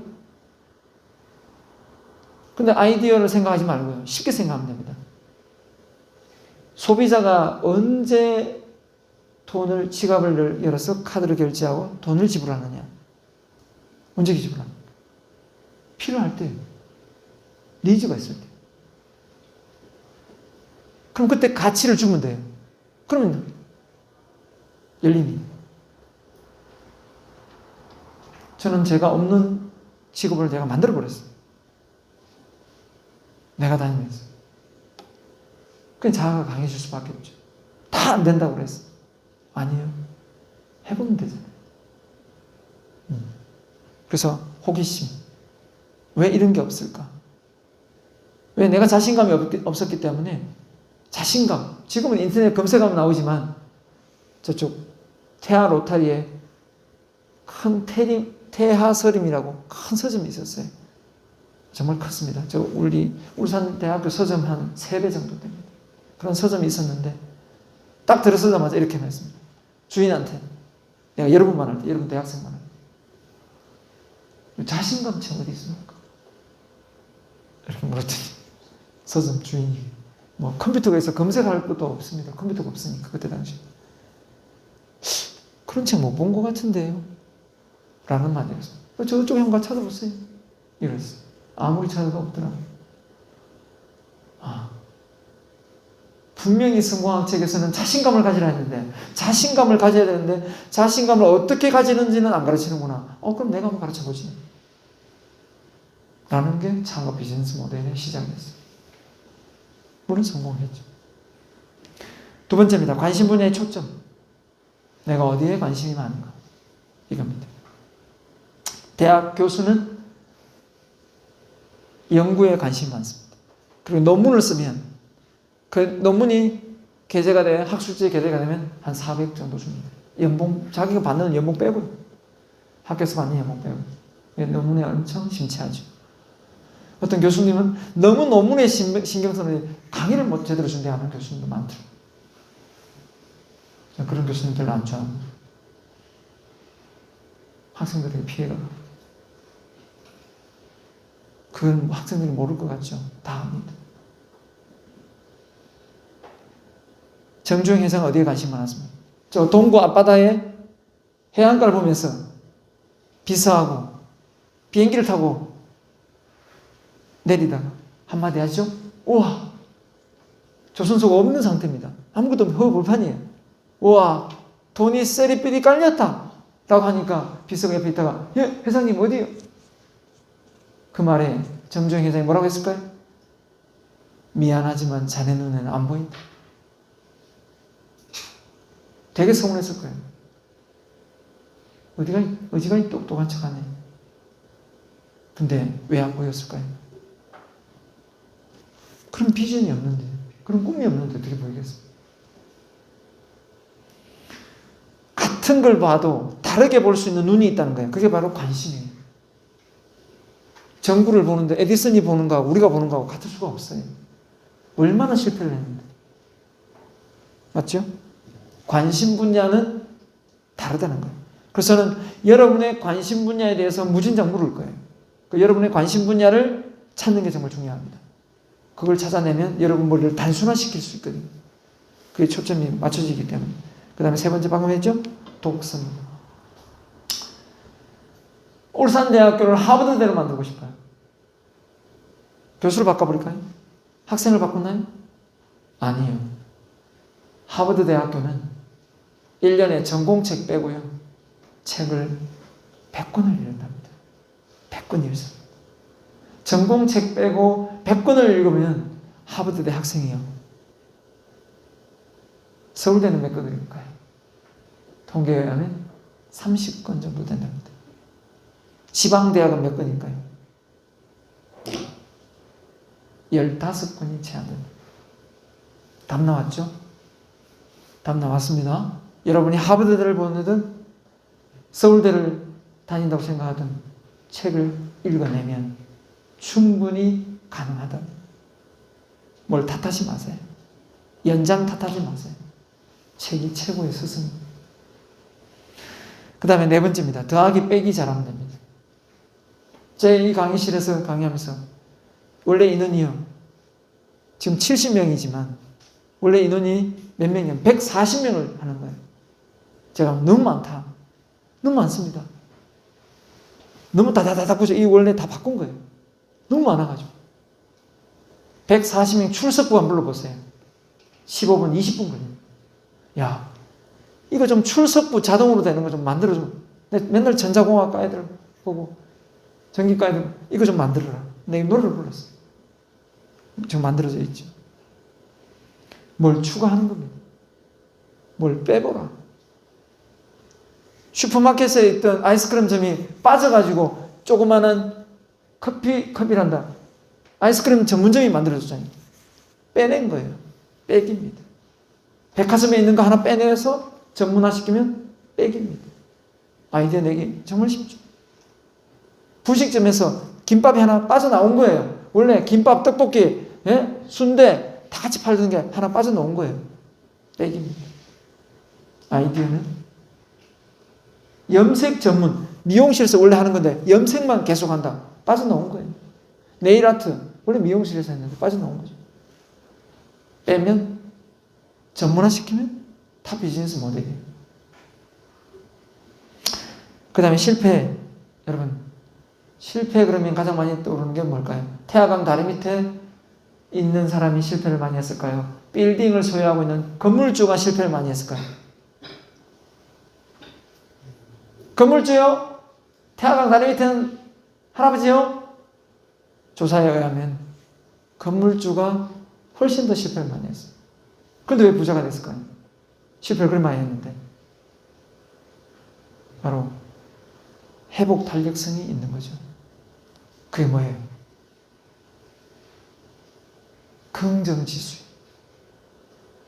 근데 아이디어를 생각하지 말고요. 쉽게 생각하면 됩니다. 소비자가 언제 돈을 지갑을 열어서 카드로 결제하고 돈을 지불하느냐? 언제 지불하느냐? 필요할 때, 니즈가 있을 때. 그럼 그때 가치를 주면 돼요. 그러면 열림이. 저는 제가 없는 직업을 제가 만들어 버렸어요. 내가 다니면서. 그냥 자아가 강해질 수밖에 없죠. 다 안 된다고 그랬어. 아니에요. 해보면 되잖아요. 그래서 호기심. 왜 이런 게 없을까? 왜 내가 자신감이 없었기 때문에 자신감. 지금은 인터넷 검색하면 나오지만 저쪽 태하 로타리에 큰 태하서점이라고 큰 서점이 있었어요. 정말 컸습니다. 저 울산 대학교 서점 한 3배 정도 됩니다. 그런 서점이 있었는데 딱 들어서자마자 이렇게 말했습니다. 주인한테 내가 여러분만 할 때, 여러분 대학생만 할 때 자신감치 어디 있습니까? 이렇게 물었더니 서점 주인이 컴퓨터가 있어 검색할 것도 없습니다. 컴퓨터가 없으니까 그때 당시 그런 책 못 본 것 같은데요. 라는 말이었어요. 저쪽 형 가서 찾아보세요. 이랬어요. 아무리 찾아도 없더라고요. 분명히 성공학 책에서는 자신감을 가지라 했는데 자신감을 가져야 되는데 자신감을 어떻게 가지는지는 안 가르치는구나. 그럼 내가 한번 가르쳐보지. 라는 게 창업 비즈니스 모델의 시작이었어요. 물론 성공했죠. 두 번째입니다. 관심 분야의 초점. 내가 어디에 관심이 많은가. 이겁니다. 대학 교수는 연구에 관심이 많습니다. 그리고 논문을 쓰면 그 논문이 게재가 돼 학술지에 게재가 되면 한 400 정도 줍니다. 연봉, 자기가 받는 연봉 빼고요. 학교에서 받는 연봉 빼고. 논문에 엄청 심취하죠. 어떤 교수님은 너무 논문에 신경 쓰는데 강의를 못 제대로 준비하는 교수님도 많더라고요. 그런 교수님 별로 안 좋아합니다. 학생들에게 피해가 가요. 그건 학생들이 모를 것 같죠? 다 압니다. 정주행 회사가 어디에 관심 많았습니까? 저 동구 앞바다에 해안가를 보면서 비서하고 비행기를 타고 내리다가 한마디 하죠? 우와! 조선소가 없는 상태입니다. 아무것도 없는 허벌판이에요. 우와! 돈이 세리삐리 깔렸다! 라고 하니까 비서가 옆에 있다가 회장님 어디요? 그 말에 정주행 회장이 뭐라고 했을까요? 미안하지만 자네 눈에는 안 보인다. 되게 서운했을 거예요. 어지간히 똑똑한 척하네. 근데 왜 안 보였을까요? 그런 비전이 없는데, 그런 꿈이 없는데 어떻게 보이겠어요? 같은 걸 봐도 다르게 볼 수 있는 눈이 있다는 거예요. 그게 바로 관심이에요. 전구를 보는데 에디슨이 보는 거하고 우리가 보는 거하고 같을 수가 없어요. 얼마나 실패를 했는데. 맞죠? 관심 분야는 다르다는 거예요. 그래서 저는 여러분의 관심 분야에 대해서 무진장 물을 거예요. 여러분의 관심 분야를 찾는 게 정말 중요합니다. 그걸 찾아내면 여러분 머리를 단순화시킬 수 있거든요. 그게 초점이 맞춰지기 때문에. 그 다음에 세 번째 방금 했죠? 독서입니다. 울산대학교를 하버드대로 만들고 싶어요. 교수를 바꿔버릴까요? 학생을 바꾸나요? 아니에요. 하버드대학교는 1년에 전공책 빼고요. 책을 100권을 읽는답니다. 100권 읽습니다. 전공책 빼고 100권을 읽으면 하버드대 학생이요. 서울대는 몇 권 읽을까요? 통계에 의하면 30권 정도 된답니다. 지방대학은 몇 권일까요? 15번이 제한됩니다. 답 나왔죠? 답 나왔습니다. 여러분이 하버드대를 보내든 서울대를 다닌다고 생각하든 책을 읽어내면 충분히 가능하다. 뭘 탓하지 마세요. 연장 탓하지 마세요. 책이 최고의 스승입니다. 그 다음에 네 번째입니다. 더하기 빼기 잘하면 됩니다. 제 이 강의실에서 강의하면서 원래 인원이요. 지금 70명이지만 원래 인원이 몇 명이요? 140명을 하는 거예요. 제가 너무 많다. 너무 많습니다. 너무 다다다다 보죠. 이 원래 다 바꾼 거예요. 너무 많아가지고. 140명 출석부 한번 불러보세요. 15분, 20분 걸립니다. 야, 이거 좀 출석부 자동으로 되는 거 좀 만들어줘. 맨날 전자공학과 애들 보고 전기과 애들 이거 좀 만들어라. 내가 노래를 불렀어. 지금 만들어져 있죠. 뭘 추가하는 겁니다. 뭘 빼보라. 슈퍼마켓에 있던 아이스크림점이 빠져가지고 조그마한 커피란다. 아이스크림 전문점이 만들어졌잖아요. 빼낸 거예요. 빼기입니다. 백화점에 있는 거 하나 빼내서 전문화시키면 빼기입니다. 아이디어 내기 정말 쉽죠. 분식점에서 김밥이 하나 빠져나온 거예요. 원래 김밥, 떡볶이, 순대 다 같이 팔던 게 하나 빠져나온 거예요. 빼기입니다. 아이디어는 염색 전문, 미용실에서 원래 하는 건데 염색만 계속한다. 빠져나온 거예요. 네일 아트, 원래 미용실에서 했는데 빠져나온 거죠. 빼면, 전문화시키면 다 비즈니스 모델이에요. 그 다음에 실패. 여러분, 실패 그러면 가장 많이 떠오르는 게 뭘까요? 태화강 다리 밑에 있는 사람이 실패를 많이 했을까요? 빌딩을 소유하고 있는 건물주가 실패를 많이 했을까요? 건물주요? 태화강 다리 밑에는 할아버지요? 조사에 의하면 건물주가 훨씬 더 실패를 많이 했어요. 그런데 왜 부자가 됐을까요? 실패를 그렇게 많이 했는데. 바로 회복 탄력성이 있는 거죠. 그게 뭐예요? 긍정지수.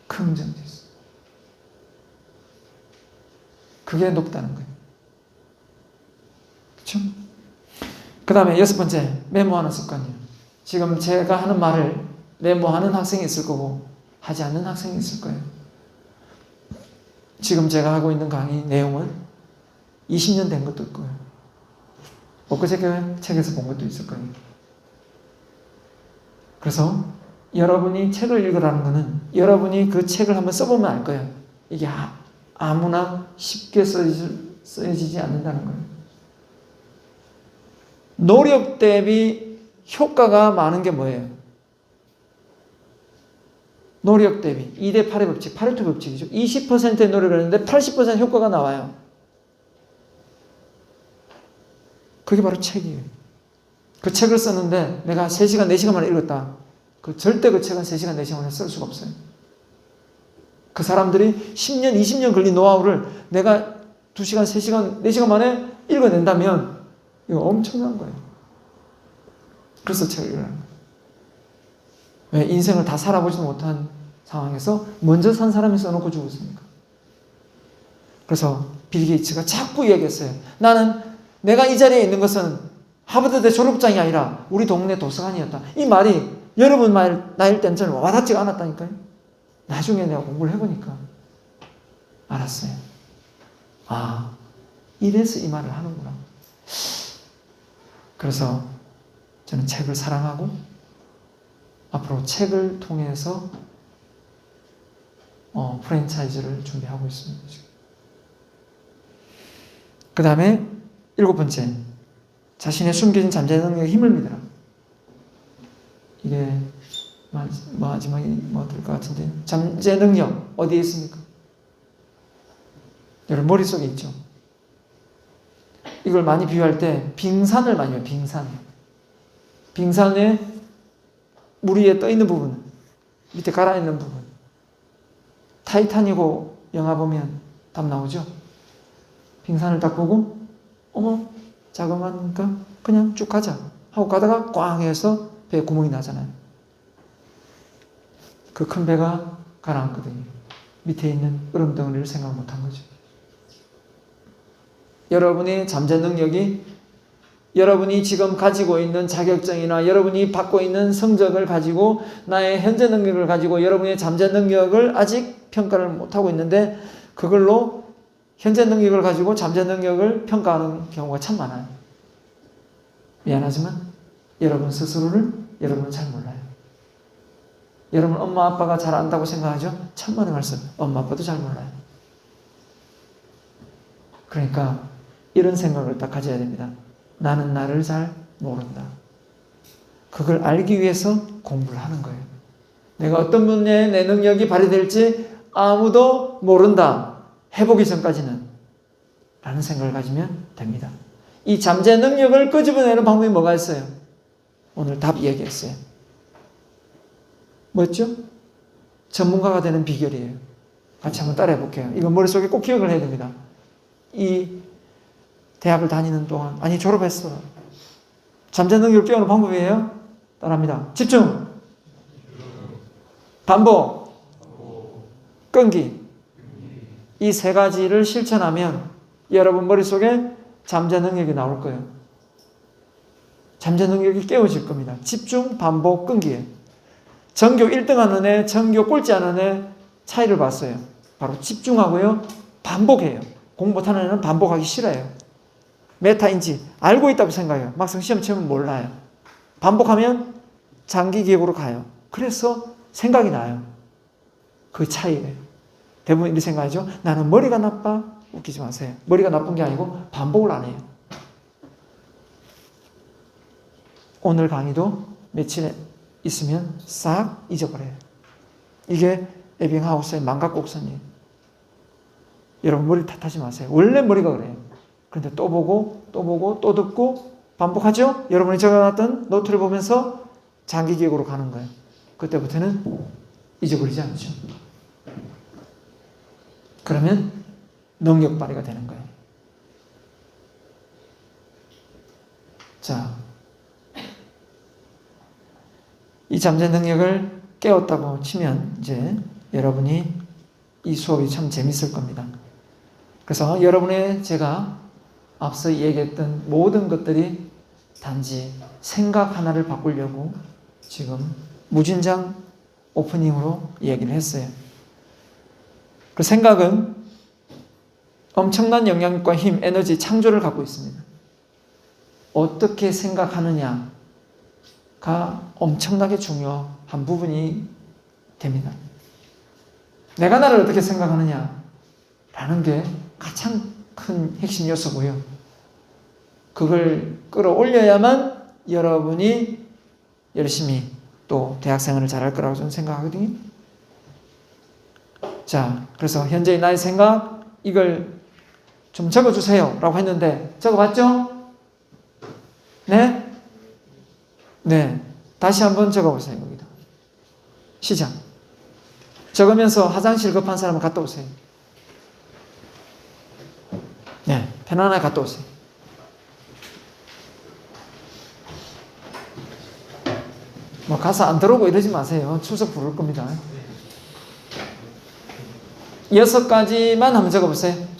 긍정지수. 그게 높다는 거예요. 그렇죠? 그 다음에 6번째, 메모하는 습관이에요. 지금 제가 하는 말을 메모하는 학생이 있을 거고 하지 않는 학생이 있을 거예요. 지금 제가 하고 있는 강의 내용은 20년 된 것도 있고요. 엊그저께 책에서 본 것도 있을 거예요. 그래서 여러분이 책을 읽으라는 것은 여러분이 그 책을 한번 써보면 알 거예요. 이게 아무나 쉽게 써지지 않는다는 거예요. 노력 대비 효과가 많은 게 뭐예요? 노력 대비 2대 8의 법칙, 파레토 법칙이죠. 20%의 노력을 했는데 80% 효과가 나와요. 그게 바로 책이에요. 그 책을 썼는데 내가 3시간, 4시간 만에 읽었다. 절대 그 책은 3시간, 4시간 만에 쓸 수가 없어요. 그 사람들이 10년, 20년 걸린 노하우를 내가 2시간, 3시간, 4시간 만에 읽어낸다면 이거 엄청난 거예요. 그래서 책을 읽으라는 거예요. 왜? 인생을 다 살아보지 못한 상황에서 먼저 산 사람이 써놓고 죽었습니까? 그래서 빌 게이츠가 자꾸 얘기했어요. 나는 내가 이 자리에 있는 것은 하버드대 졸업장이 아니라 우리 동네 도서관이었다. 이 말이 여러분 나일 때는 저는 와닿지가 않았다니까요. 나중에 내가 공부를 해보니까 알았어요. 아, 이래서 이 말을 하는구나. 그래서 저는 책을 사랑하고 앞으로 책을 통해서 프랜차이즈를 준비하고 있습니다. 그 다음에 7번째, 자신의 숨겨진 잠재 능력에 힘을 믿어라. 이게 마지막이 뭐 될 것 같은데, 잠재 능력 어디에 있습니까? 여러분 머릿속에 있죠. 이걸 많이 비유할 때 빙산을 많이 해요. 빙산에 물 위에 떠 있는 부분, 밑에 가라 있는 부분. 타이타닉고 영화 보면 답 나오죠. 빙산을 딱 보고 어머 자그마하니까 그냥 쭉 가자 하고 가다가 꽝 해서 배에 구멍이 나잖아요. 그 큰 배가 가라앉거든요. 밑에 있는 얼음 덩어리를 생각 못한 거죠. 여러분의 잠재 능력이 여러분이 지금 가지고 있는 자격증이나 여러분이 받고 있는 성적을 가지고 나의 현재 능력을 가지고 여러분의 잠재 능력을 아직 평가를 못하고 있는데 그걸로 현재 능력을 가지고 잠재 능력을 평가하는 경우가 참 많아요. 미안하지만 여러분 스스로를 여러분은 잘 몰라요. 여러분 엄마 아빠가 잘 안다고 생각하죠? 참만의 말씀. 엄마 아빠도 잘 몰라요. 그러니까 이런 생각을 딱 가져야 됩니다. 나는 나를 잘 모른다. 그걸 알기 위해서 공부를 하는 거예요. 내가 어떤 분야에 내 능력이 발휘될지 아무도 모른다. 해보기 전까지는. 라는 생각을 가지면 됩니다. 이 잠재 능력을 끄집어내는 방법이 뭐가 있어요? 오늘 답 얘기했어요. 뭐였죠? 전문가가 되는 비결이에요. 같이 한번 따라해 볼게요. 이거 머릿속에 꼭 기억을 해야 됩니다. 이 대학을 다니는 동안, 아니 졸업했어. 잠재 능력을 깨우는 방법이에요. 따라합니다. 집중, 반복, 끈기. 이 세 가지를 실천하면 여러분 머릿속에 잠재 능력이 나올 거예요. 잠재 능력이 깨워질 겁니다. 집중, 반복, 끈기예요. 전교 1등 하는 애, 전교 꼴찌 하는 애 차이를 봤어요. 바로 집중하고요, 반복해요. 공부 못하는 애는 반복하기 싫어요. 메타인지 알고 있다고 생각해요. 막상 시험 치면 몰라요. 반복하면 장기 기억으로 가요. 그래서 생각이 나요. 그 차이예요. 대부분 이렇게 생각하죠. 나는 머리가 나빠. 웃기지 마세요. 머리가 나쁜 게 아니고 반복을 안 해요. 오늘 강의도 며칠 있으면 싹 잊어버려요. 이게 에빙하우스의 망각곡선이에요. 여러분 머리 탓하지 마세요. 원래 머리가 그래요. 그런데 또 보고 또 보고 또 듣고 반복하죠? 여러분이 적어놨던 노트를 보면서 장기 기억으로 가는 거예요. 그때부터는 잊어버리지 않죠. 그러면 능력 발휘가 되는 거예요. 자, 이 잠재 능력을 깨웠다고 치면 이제 여러분이 이 수업이 참 재밌을 겁니다. 그래서 여러분의 제가 앞서 얘기했던 모든 것들이 단지 생각 하나를 바꾸려고 지금 무진장 오프닝으로 얘기를 했어요. 그 생각은 엄청난 영향력과 힘, 에너지, 창조를 갖고 있습니다. 어떻게 생각하느냐가 엄청나게 중요한 부분이 됩니다. 내가 나를 어떻게 생각하느냐라는 게 가장 큰 핵심 요소고요. 그걸 끌어올려야만 여러분이 열심히 또 대학생활을 잘할 거라고 저는 생각하거든요. 자, 그래서 현재의 나의 생각, 이걸 좀 적어주세요 라고 했는데 적어봤죠? 네? 네. 다시 한번 적어보세요. 여기다. 시작. 적으면서 화장실 급한 사람은 갔다 오세요. 네. 편안하게 갔다 오세요. 뭐 가서 안 들어오고 이러지 마세요. 출석 부를 겁니다. 6가지만 한번 적어보세요.